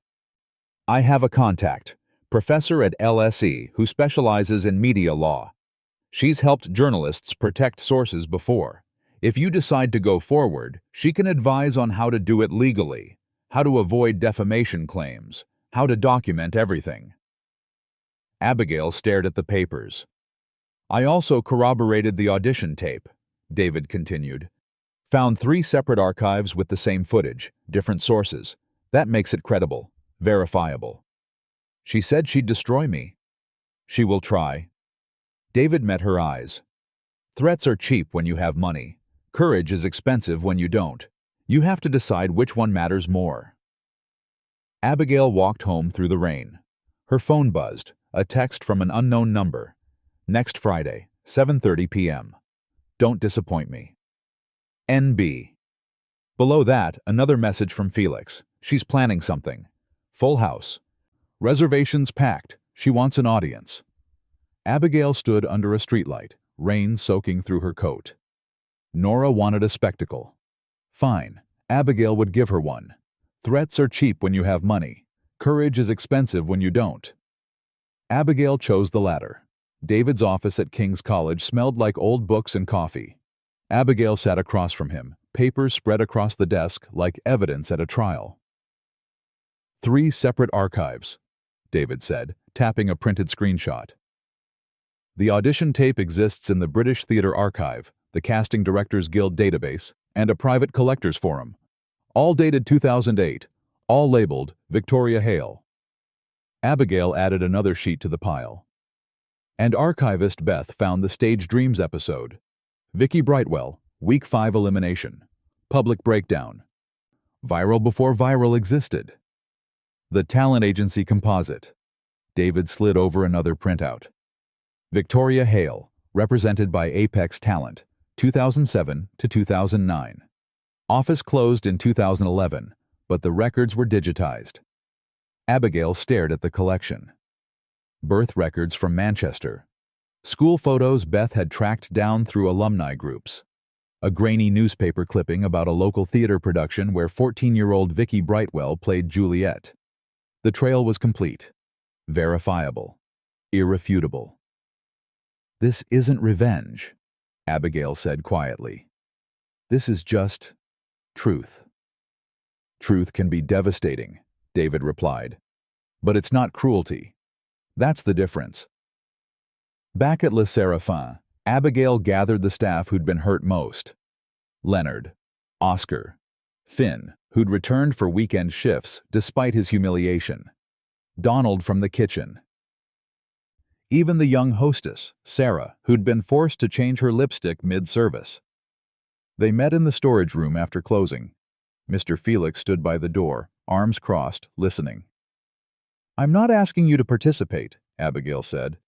Speaker 1: "I have a contact, professor at LSE, who specializes in media law. She's helped journalists protect sources before. If you decide to go forward, she can advise on how to do it legally, how to avoid defamation claims, how to document everything." Abigail stared at the papers. "I also corroborated the audition tape," David continued. "Found 3 separate archives with the same footage, different sources. That makes it credible, verifiable." "She said she'd destroy me." "She will try." David met her eyes. "Threats are cheap when you have money. Courage is expensive when you don't. You have to decide which one matters more." Abigail walked home through the rain. Her phone buzzed, a text from an unknown number. "Next Friday, 7:30 p.m. Don't disappoint me. NB." Below that, another message from Felix. "She's planning something. Full house. Reservations packed. She wants an audience." Abigail stood under a streetlight, rain soaking through her coat. Nora wanted a spectacle. Fine, Abigail would give her one. Threats are cheap when you have money. Courage is expensive when you don't. Abigail chose the latter. David's office at King's College smelled like old books and coffee. Abigail sat across from him, papers spread across the desk like evidence at a trial. 3 separate archives, David said, tapping a printed screenshot. The audition tape exists in the British Theatre Archive, the Casting Directors Guild database, and a private collectors forum. All dated 2008, all labeled Victoria Hale. Abigail added another sheet to the pile. And archivist Beth found the Stage Dreams episode. Vicky Brightwell, Week 5 elimination. Public breakdown. Viral before viral existed. The talent agency composite. David slid over another printout. Victoria Hale, represented by Apex Talent, 2007 to 2009. Office closed in 2011, but the records were digitized. Abigail stared at the collection. Birth records from Manchester. School photos Beth had tracked down through alumni groups. A grainy newspaper clipping about a local theater production where 14-year-old Vicky Brightwell played Juliet. The trail was complete. Verifiable. Irrefutable. "This isn't revenge," Abigail said quietly. "This is just truth." "Truth can be devastating," David replied. "But it's not cruelty. That's the difference." Back at Le Séraphin, Abigail gathered the staff who'd been hurt most. Leonard, Oscar, Finn, who'd returned for weekend shifts despite his humiliation, Donald from the kitchen. Even the young hostess, Sarah, who'd been forced to change her lipstick mid-service. They met in the storage room after closing. Mr. Felix stood by the door, arms crossed, listening. "I'm not asking you to participate," Abigail said,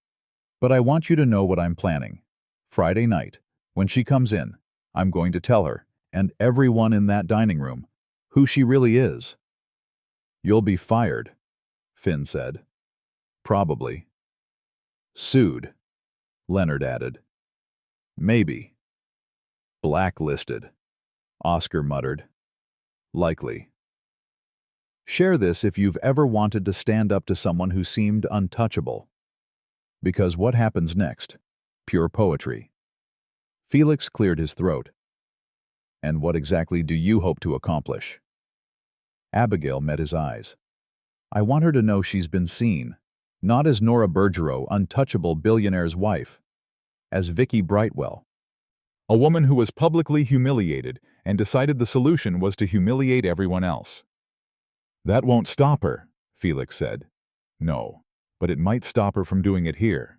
Speaker 1: "but I want you to know what I'm planning. Friday night, when she comes in, I'm going to tell her, and everyone in that dining room, who she really is." "You'll be fired," Finn said. "Probably." "Sued," Leonard added. "Maybe." "Blacklisted," Oscar muttered. "Likely." Share this if you've ever wanted to stand up to someone who seemed untouchable. Because what happens next? Pure poetry. Felix cleared his throat. And what exactly do you hope to accomplish? Abigail met his eyes. I want her to know she's been seen, not as Nora Bergero, untouchable billionaire's wife, as Vicky Brightwell, a woman who was publicly humiliated and decided the solution was to humiliate everyone else. That won't stop her, Felix said. No, but it might stop her from doing it here.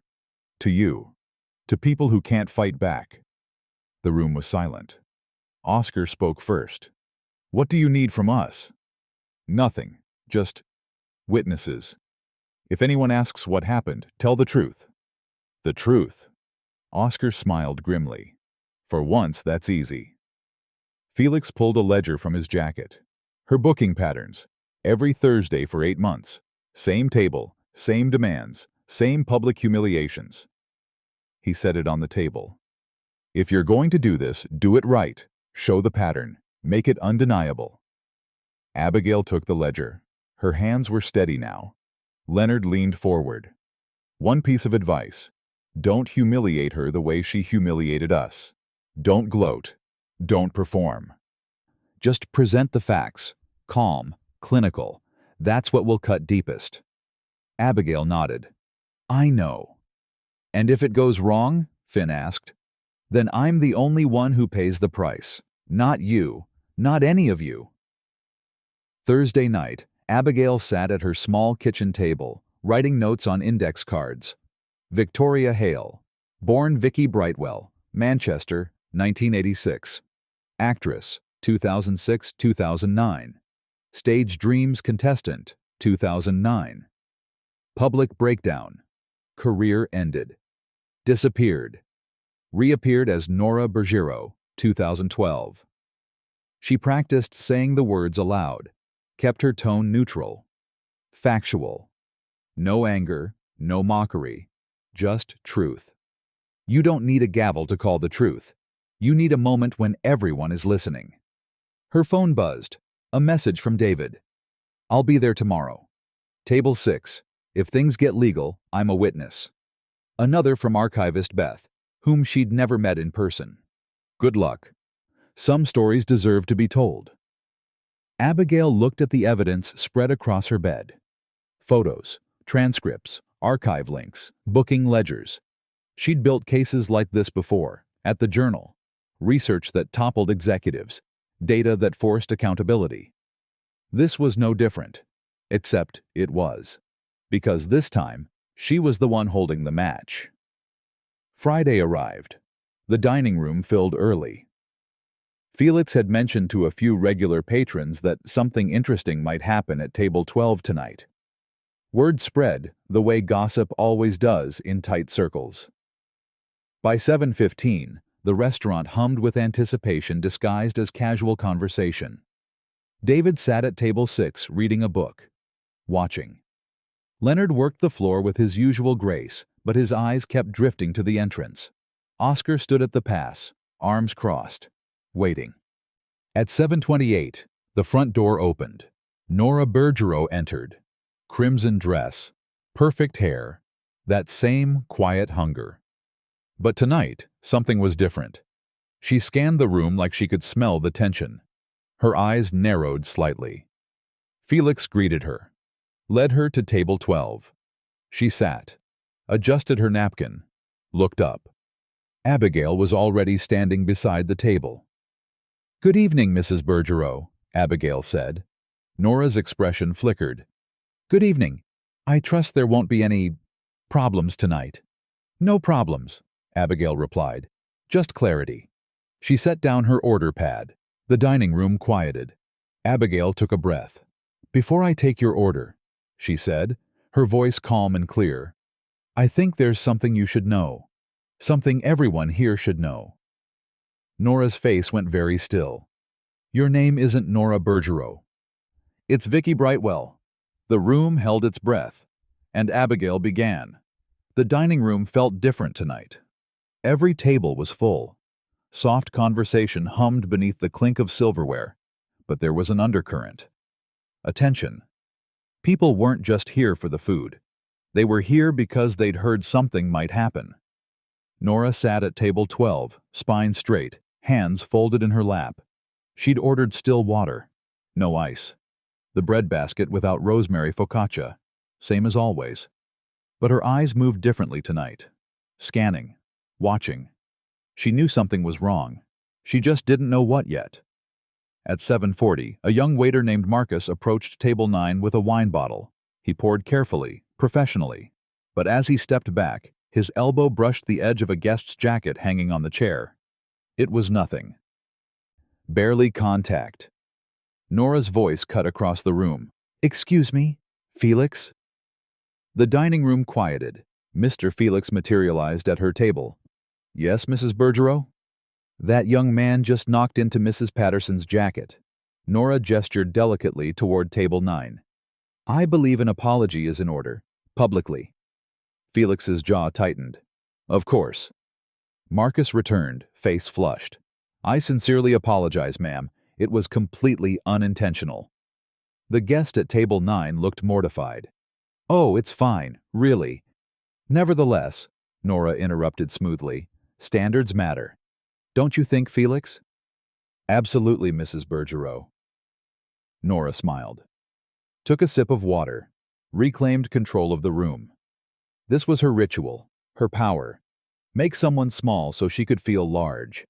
Speaker 1: To you. To people who can't fight back. The room was silent. Oscar spoke first. What do you need from us? Nothing. Just witnesses. If anyone asks what happened, tell the truth. The truth. Oscar smiled grimly. For once, that's easy. Felix pulled a ledger from his jacket. Her booking patterns. Every Thursday for 8 months. Same table, same demands, same public humiliations. He set it on the table. If you're going to do this, do it right. Show the pattern. Make it undeniable. Abigail took the ledger. Her hands were steady now. Leonard leaned forward. One piece of advice. Don't humiliate her the way she humiliated us. Don't gloat. Don't perform. Just present the facts. Calm, clinical. That's what will cut deepest. Abigail nodded. I know. And if it goes wrong, Finn asked, then I'm the only one who pays the price. Not you. Not any of you. Thursday night, Abigail sat at her small kitchen table, writing notes on index cards. Victoria Hale, born Vicky Brightwell, Manchester, 1986. Actress, 2006-2009. Stage Dreams contestant, 2009. Public breakdown. Career ended. Disappeared. Reappeared as Nora Bergero, 2012. She practiced saying the words aloud, kept her tone neutral. Factual. No anger, no mockery, just truth. You don't need a gavel to call the truth. You need a moment when everyone is listening. Her phone buzzed. A message from David. I'll be there tomorrow. Table 6. If things get legal, I'm a witness. Another from archivist Beth, whom she'd never met in person. Good luck. Some stories deserve to be told. Abigail looked at the evidence spread across her bed. Photos, transcripts, archive links, booking ledgers. She'd built cases like this before, at the Journal. Research that toppled executives. Data that forced accountability. This was no different. Except it was. Because this time, she was the one holding the match. Friday arrived. The dining room filled early. Felix had mentioned to a few regular patrons that something interesting might happen at table 12 tonight. Word spread, the way gossip always does in tight circles. By 7:15, the restaurant hummed with anticipation disguised as casual conversation. David sat at table 6 reading a book. Watching. Leonard worked the floor with his usual grace, but his eyes kept drifting to the entrance. Oscar stood at the pass, arms crossed, waiting. At 7:28, the front door opened. Nora Bergero entered. Crimson dress, perfect hair, that same quiet hunger. But tonight, something was different. She scanned the room like she could smell the tension. Her eyes narrowed slightly. Felix greeted her, led her to table 12. She sat, adjusted her napkin, looked up. Abigail was already standing beside the table. Good evening, Mrs. Bergero, Abigail said. Nora's expression flickered. Good evening. I trust there won't be any problems tonight. No problems, Abigail replied. Just clarity. She set down her order pad. The dining room quieted. Abigail took a breath. Before I take your order, she said, her voice calm and clear, I think there's something you should know. Something everyone here should know. Nora's face went very still. Your name isn't Nora Bergero. It's Vicky Brightwell. The room held its breath, and Abigail began. The dining room felt different tonight. Every table was full. Soft conversation hummed beneath the clink of silverware, but there was an undercurrent. attention. People weren't just here for the food. They were here because they'd heard something might happen. Nora sat at table 12, spine straight, hands folded in her lap. She'd ordered still water, no ice. The bread basket without rosemary focaccia, same as always. But her eyes moved differently tonight. Scanning, watching. She knew something was wrong. She just didn't know what yet. At 7:40, a young waiter named Marcus approached table 9 with a wine bottle. He poured carefully, professionally. But as he stepped back, his elbow brushed the edge of a guest's jacket hanging on the chair. It was nothing. Barely contact. Nora's voice cut across the room. "Excuse me, Felix?" The dining room quieted. Mr. Felix materialized at her table. "Yes, Mrs. Bergerot?" "That young man just knocked into Mrs. Patterson's jacket." Nora gestured delicately toward table 9. "I believe an apology is in order, publicly." Felix's jaw tightened. "Of course." Marcus returned, face flushed. "I sincerely apologize, ma'am. It was completely unintentional." The guest at table 9 looked mortified. "Oh, it's fine, really." "Nevertheless," Nora interrupted smoothly, "standards matter. Don't you think, Felix?" "Absolutely, Mrs. Bergerot." Nora smiled. Took a sip of water. Reclaimed control of the room. This was her ritual, her power. Make someone small so she could feel large.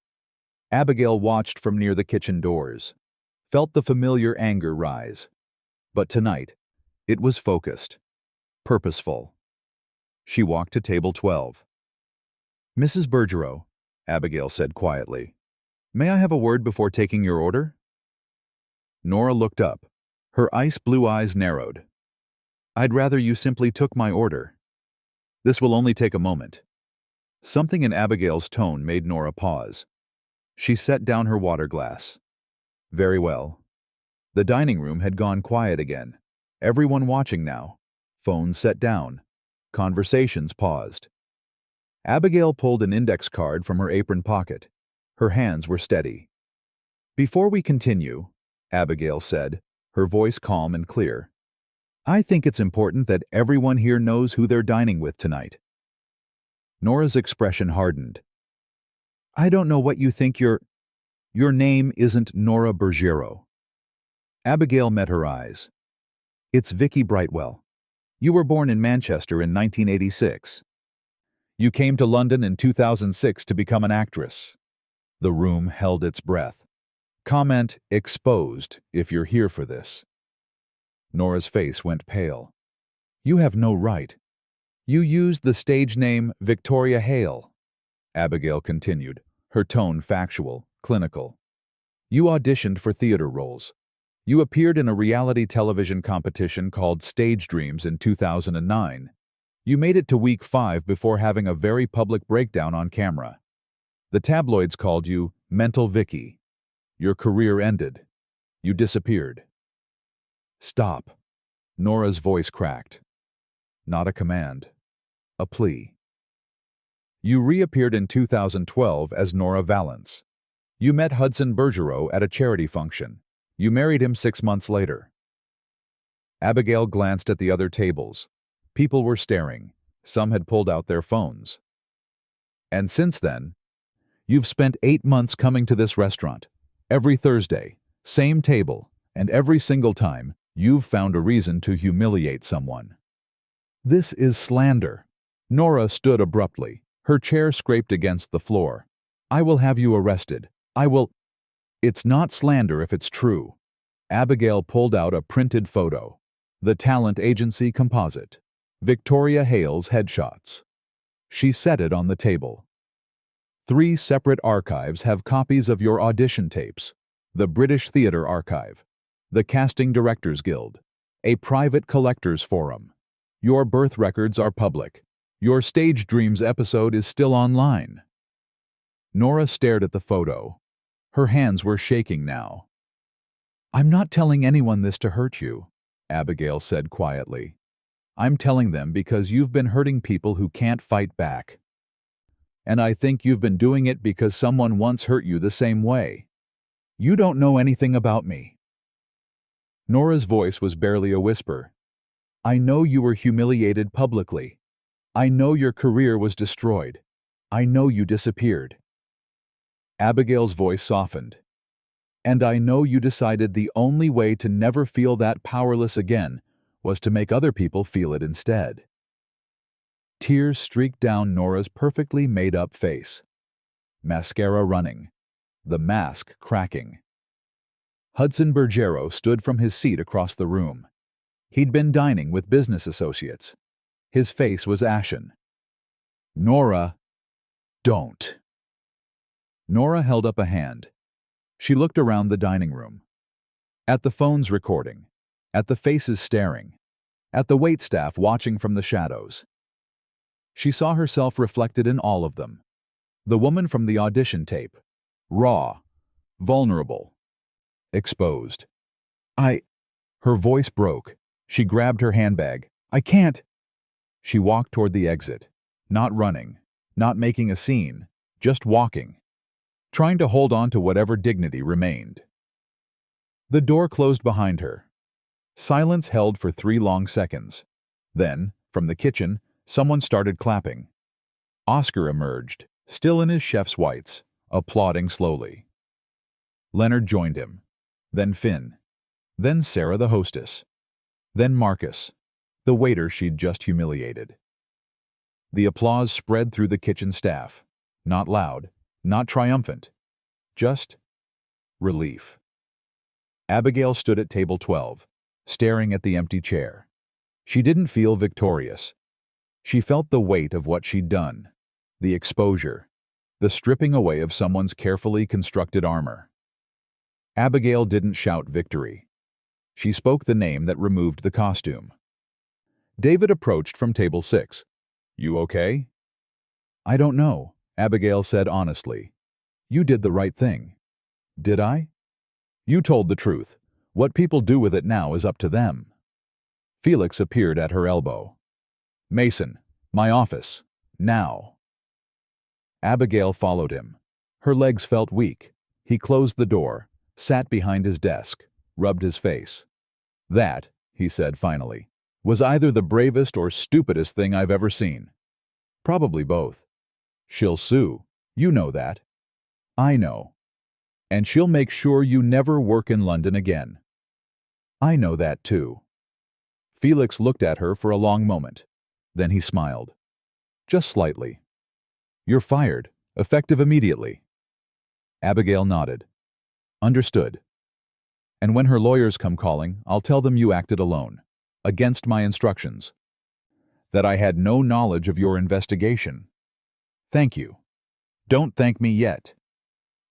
Speaker 1: Abigail watched from near the kitchen doors. Felt the familiar anger rise. But tonight, it was focused. Purposeful. She walked to table 12. "Mrs. Bergerot," Abigail said quietly, "may I have a word before taking your order?" Nora looked up. Her ice blue eyes narrowed. "I'd rather you simply took my order. This will only take a moment." Something in Abigail's tone made Nora pause. She set down her water glass. "Very well." The dining room had gone quiet again. Everyone watching now. Phones set down. Conversations paused. Abigail pulled an index card from her apron pocket. Her hands were steady. "Before we continue," Abigail said, her voice calm and clear, "I think it's important that everyone here knows who they're dining with tonight." Nora's expression hardened. "I don't know what you think your name isn't Nora Bergerot." Abigail met her eyes. "It's Vicky Brightwell. You were born in Manchester in 1986. You came to London in 2006 to become an actress." The room held its breath. Comment exposed if you're here for this. Nora's face went pale. "You have no right. You used the stage name Victoria Hale," Abigail continued, her tone factual, clinical. "You auditioned for theater roles. You appeared in a reality television competition called Stage Dreams in 2009. You made it to week 5 before having a very public breakdown on camera. The tabloids called you Mental Vicky. Your career ended. You disappeared." "Stop." Nora's voice cracked. Not a command. A plea. "You reappeared in 2012 as Nora Valance. You met Hudson Bergerot at a charity function. You married him 6 months later." Abigail glanced at the other tables. People were staring. Some had pulled out their phones. "And since then, you've spent 8 months coming to this restaurant. Every Thursday, same table, and every single time, you've found a reason to humiliate someone." "This is slander." Nora stood abruptly. Her chair scraped against the floor. "I will have you arrested. I will—" "It's not slander if it's true." Abigail pulled out a printed photo. The talent agency composite. Victoria Hale's headshots. She set it on the table. 3 separate archives have copies of your audition tapes. The British Theatre Archive. The Casting Directors Guild. A private collectors forum. Your birth records are public. Your Stage Dreams episode is still online. Nora stared at the photo. Her hands were shaking now. "I'm not telling anyone this to hurt you," Abigail said quietly. "I'm telling them because you've been hurting people who can't fight back. And I think you've been doing it because someone once hurt you the same way. You don't know anything about me." Nora's voice was barely a whisper. I know you were humiliated publicly. I know your career was destroyed. I know you disappeared. Abigail's voice softened. And I know you decided the only way to never feel that powerless again was to make other people feel it instead. Tears streaked down Nora's perfectly made-up face. Mascara running. The mask cracking. Hudson Bergero stood from his seat across the room. He'd been dining with business associates. His face was ashen. Nora, don't. Nora held up a hand. She looked around the dining room. At the phones recording. At the faces staring. At the waitstaff watching from the shadows. She saw herself reflected in all of them. The woman from the audition tape. Raw. Vulnerable. Exposed. Her voice broke. She grabbed her handbag. I can't. She walked toward the exit. Not running. Not making a scene. Just walking. Trying to hold on to whatever dignity remained. The door closed behind her. Silence held for 3 long seconds. Then, from the kitchen, someone started clapping. Oscar emerged, still in his chef's whites, applauding slowly. Leonard joined him. Then Finn. Then Sarah the hostess. Then Marcus, the waiter she'd just humiliated. The applause spread through the kitchen staff. Not loud, not triumphant. Just relief. Abigail stood at table 12, staring at the empty chair. She didn't feel victorious. She felt the weight of what she'd done, the exposure, the stripping away of someone's carefully constructed armor. Abigail didn't shout victory. She spoke the name that removed the costume. David approached from table 6. You okay? I don't know, Abigail said honestly. You did the right thing. Did I? You told the truth. What people do with it now is up to them. Felix appeared at her elbow. Mason, my office. Now. Abigail followed him. Her legs felt weak. He closed the door, sat behind his desk, rubbed his face. That, he said finally, was either the bravest or stupidest thing I've ever seen. Probably both. She'll sue. You know that. I know. And she'll make sure you never work in London again. I know that too. Felix looked at her for a long moment. Then he smiled. Just slightly. You're fired, effective immediately. Abigail nodded. Understood. And when her lawyers come calling, I'll tell them you acted alone, against my instructions. That I had no knowledge of your investigation. Thank you. Don't thank me yet.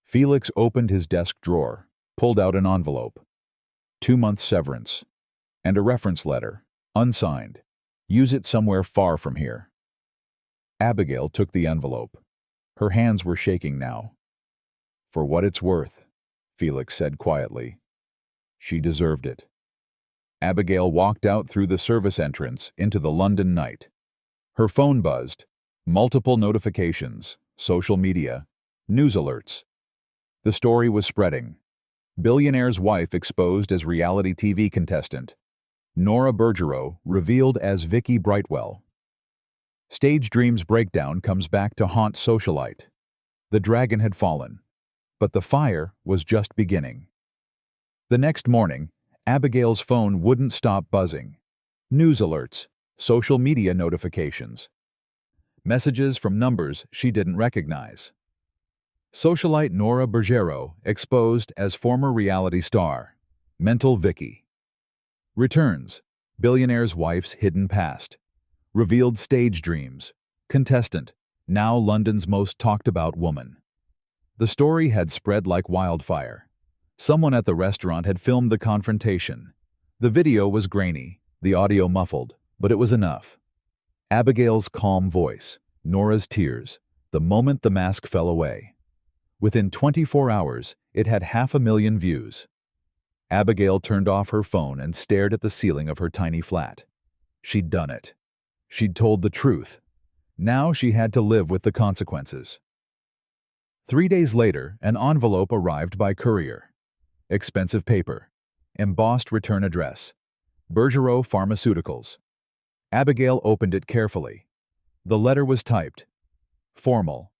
Speaker 1: Felix opened his desk drawer, pulled out an envelope. 2 months severance. And a reference letter, unsigned. Use it somewhere far from here. Abigail took the envelope. Her hands were shaking now. For what it's worth, Felix said quietly. She deserved it. Abigail walked out through the service entrance into the London night. Her phone buzzed. Multiple notifications, social media, news alerts. The story was spreading. Billionaire's wife exposed as reality TV contestant. Nora Bergero revealed as Vicky Brightwell. Stage Dream's breakdown comes back to haunt socialite. The dragon had fallen, but the fire was just beginning. The next morning, Abigail's phone wouldn't stop buzzing. News alerts, social media notifications. Messages from numbers she didn't recognize. Socialite Nora Bergero exposed as former reality star. Mental Vicky. Returns. Billionaire's wife's hidden past. Revealed stage dreams. Contestant. Now London's most talked about woman. The story had spread like wildfire. Someone at the restaurant had filmed the confrontation. The video was grainy, the audio muffled, but it was enough. Abigail's calm voice, Nora's tears, the moment the mask fell away. Within 24 hours, it had 500,000 views. Abigail turned off her phone and stared at the ceiling of her tiny flat. She'd done it. She'd told the truth. Now she had to live with the consequences. 3 days later, an envelope arrived by courier. Expensive paper. Embossed return address. Bergerot Pharmaceuticals. Abigail opened it carefully. The letter was typed. Formal.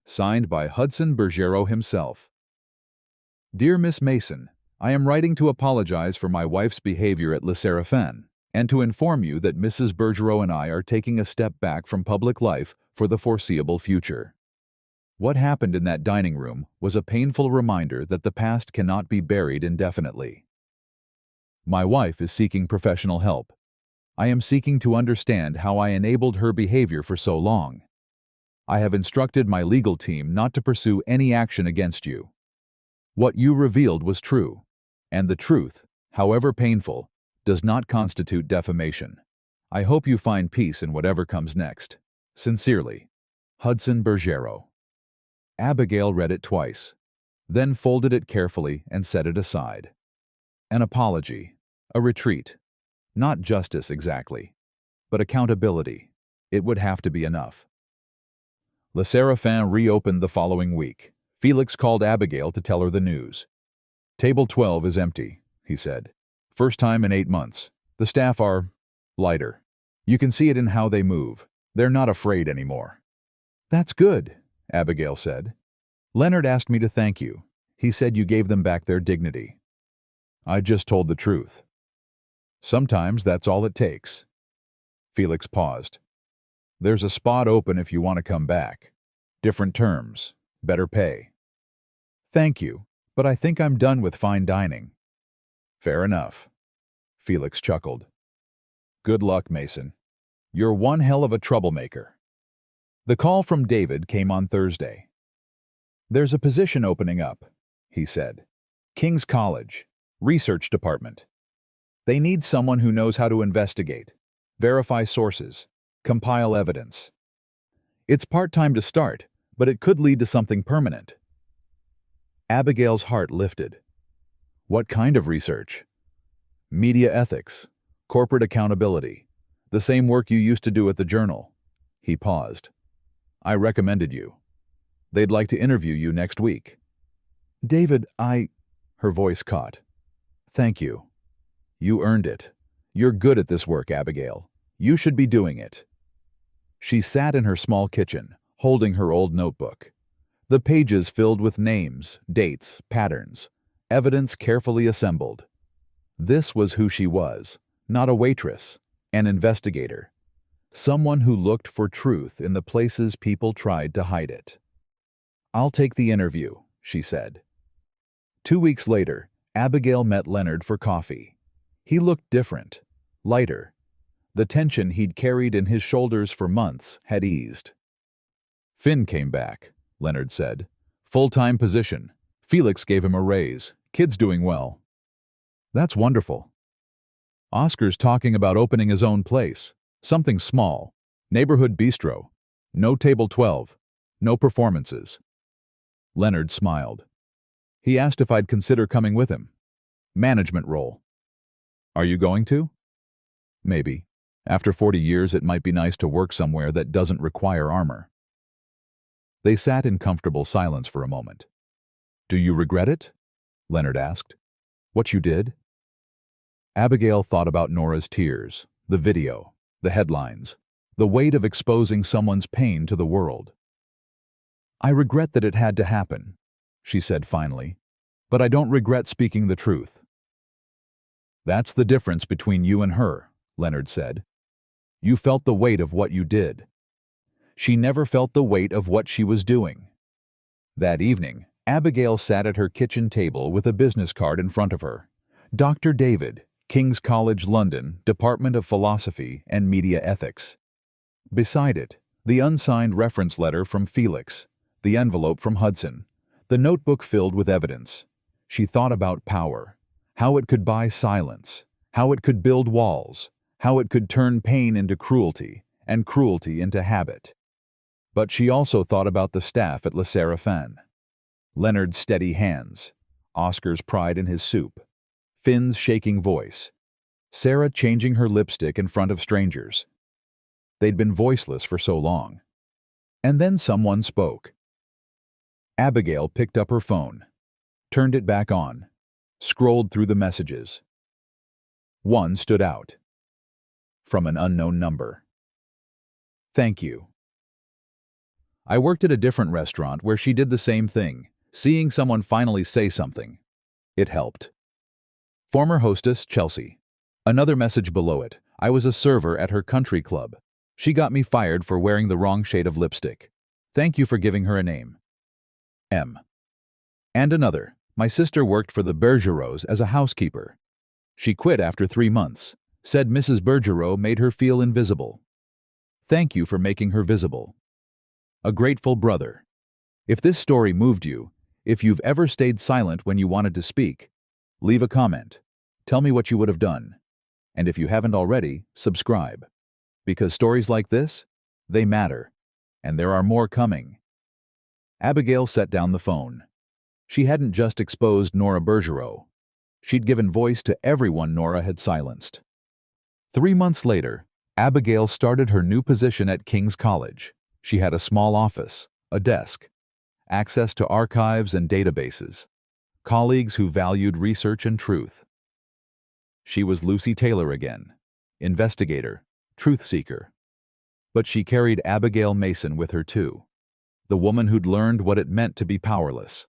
Speaker 1: Signed by Hudson Bergerot himself. Dear Miss Mason, I am writing to apologize for my wife's behavior at Le Séraphin, and to inform you that Mrs. Bergerot and I are taking a step back from public life for the foreseeable future. What happened in that dining room was a painful reminder that the past cannot be buried indefinitely. My wife is seeking professional help. I am seeking to understand how I enabled her behavior for so long. I have instructed my legal team not to pursue any action against you. What you revealed was true, and the truth, however painful, does not constitute defamation. I hope you find peace in whatever comes next. Sincerely, Hudson Bergerot. Abigail read it twice, then folded it carefully and set it aside. An apology, a retreat. Not justice exactly, but accountability. It would have to be enough. Le Séraphin reopened the following week. Felix called Abigail to tell her the news. Table 12 is empty, he said. First time in 8 months. The staff are lighter. You can see it in how they move. They're not afraid anymore. That's good, Abigail said. Leonard asked me to thank you. He said you gave them back their dignity. I just told the truth. Sometimes that's all it takes. Felix paused. There's a spot open if you want to come back. Different terms, better pay. Thank you, but I think I'm done with fine dining. Fair enough. Felix chuckled. Good luck, Mason. You're one hell of a troublemaker. The call from David came on Thursday. There's a position opening up, he said. King's College, Research Department. They need someone who knows how to investigate, verify sources, compile evidence. It's part-time to start, but it could lead to something permanent. Abigail's heart lifted. What kind of research? Media ethics, corporate accountability, the same work you used to do at the Journal. He paused. I recommended you. They'd like to interview you next week. David, her voice caught. Thank you. You earned it. You're good at this work, Abigail. You should be doing it. She sat in her small kitchen, holding her old notebook. The pages filled with names, dates, patterns, evidence carefully assembled. This was who she was, not a waitress, an investigator. Someone who looked for truth in the places people tried to hide it. I'll take the interview, she said. 2 weeks later, Abigail met Leonard for coffee. He looked different, lighter. The tension he'd carried in his shoulders for months had eased. Finn came back, Leonard said. Full-time position. Felix gave him a raise. Kid's doing well. That's wonderful. Oscar's talking about opening his own place. Something small. Neighborhood bistro. No table 12. No performances. Leonard smiled. He asked if I'd consider coming with him. Management role. Are you going to? Maybe. After 40 years, it might be nice to work somewhere that doesn't require armor. They sat in comfortable silence for a moment. Do you regret it? Leonard asked. What you did? Abigail thought about Nora's tears, the video, the headlines, the weight of exposing someone's pain to the world. I regret that it had to happen, she said finally, but I don't regret speaking the truth. That's the difference between you and her, Leonard said. You felt the weight of what you did. She never felt the weight of what she was doing. That evening, Abigail sat at her kitchen table with a business card in front of her. Dr. David, King's College London, Department of Philosophy and Media Ethics. Beside it, the unsigned reference letter from Felix, the envelope from Hudson, the notebook filled with evidence. She thought about power, how it could buy silence, how it could build walls, how it could turn pain into cruelty, and cruelty into habit. But she also thought about the staff at Le Séraphin. Leonard's steady hands, Oscar's pride in his soup, Finn's shaking voice, Sarah changing her lipstick in front of strangers. They'd been voiceless for so long. And then someone spoke. Abigail picked up her phone, turned it back on. Scrolled through the messages. One stood out. From an unknown number. Thank you. I worked at a different restaurant where she did the same thing. Seeing someone finally say something. It helped. Former hostess, Chelsea. Another message below it. I was a server at her country club. She got me fired for wearing the wrong shade of lipstick. Thank you for giving her a name. M. And another. My sister worked for the Bergerots as a housekeeper. She quit after 3 months. Said Mrs. Bergerot made her feel invisible. Thank you for making her visible. A grateful brother. If this story moved you, if you've ever stayed silent when you wanted to speak, leave a comment. Tell me what you would have done. And if you haven't already, subscribe. Because stories like this, they matter. And there are more coming. Abigail set down the phone. She hadn't just exposed Nora Bergerot. She'd given voice to everyone Nora had silenced. 3 months later, Abigail started her new position at King's College. She had a small office, a desk, access to archives and databases, colleagues who valued research and truth. She was Lucy Taylor again, investigator, truth seeker. But she carried Abigail Mason with her too, the woman who'd learned what it meant to be powerless,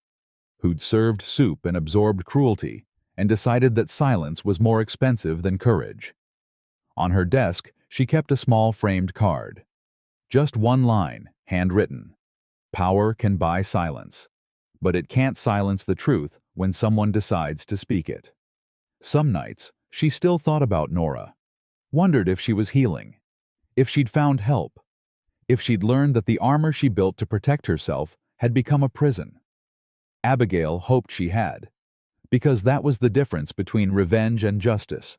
Speaker 1: who'd served soup and absorbed cruelty and decided that silence was more expensive than courage. On her desk, she kept a small framed card. Just one line, handwritten. Power can buy silence, but it can't silence the truth when someone decides to speak it. Some nights, she still thought about Nora, wondered if she was healing, if she'd found help, if she'd learned that the armor she built to protect herself had become a prison. Abigail hoped she had, because that was the difference between revenge and justice.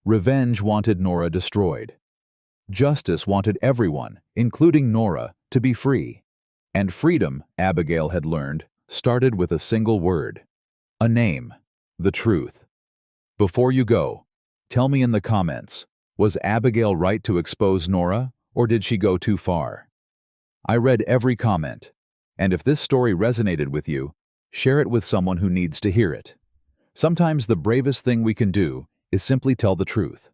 Speaker 1: Revenge wanted Nora destroyed. Justice wanted everyone, including Nora, to be free. And freedom, Abigail had learned, started with a single word. A name. The truth. Before you go, tell me in the comments, was Abigail right to expose Nora, or did she go too far? I read every comment, and if this story resonated with you, share it with someone who needs to hear it. Sometimes the bravest thing we can do is simply tell the truth.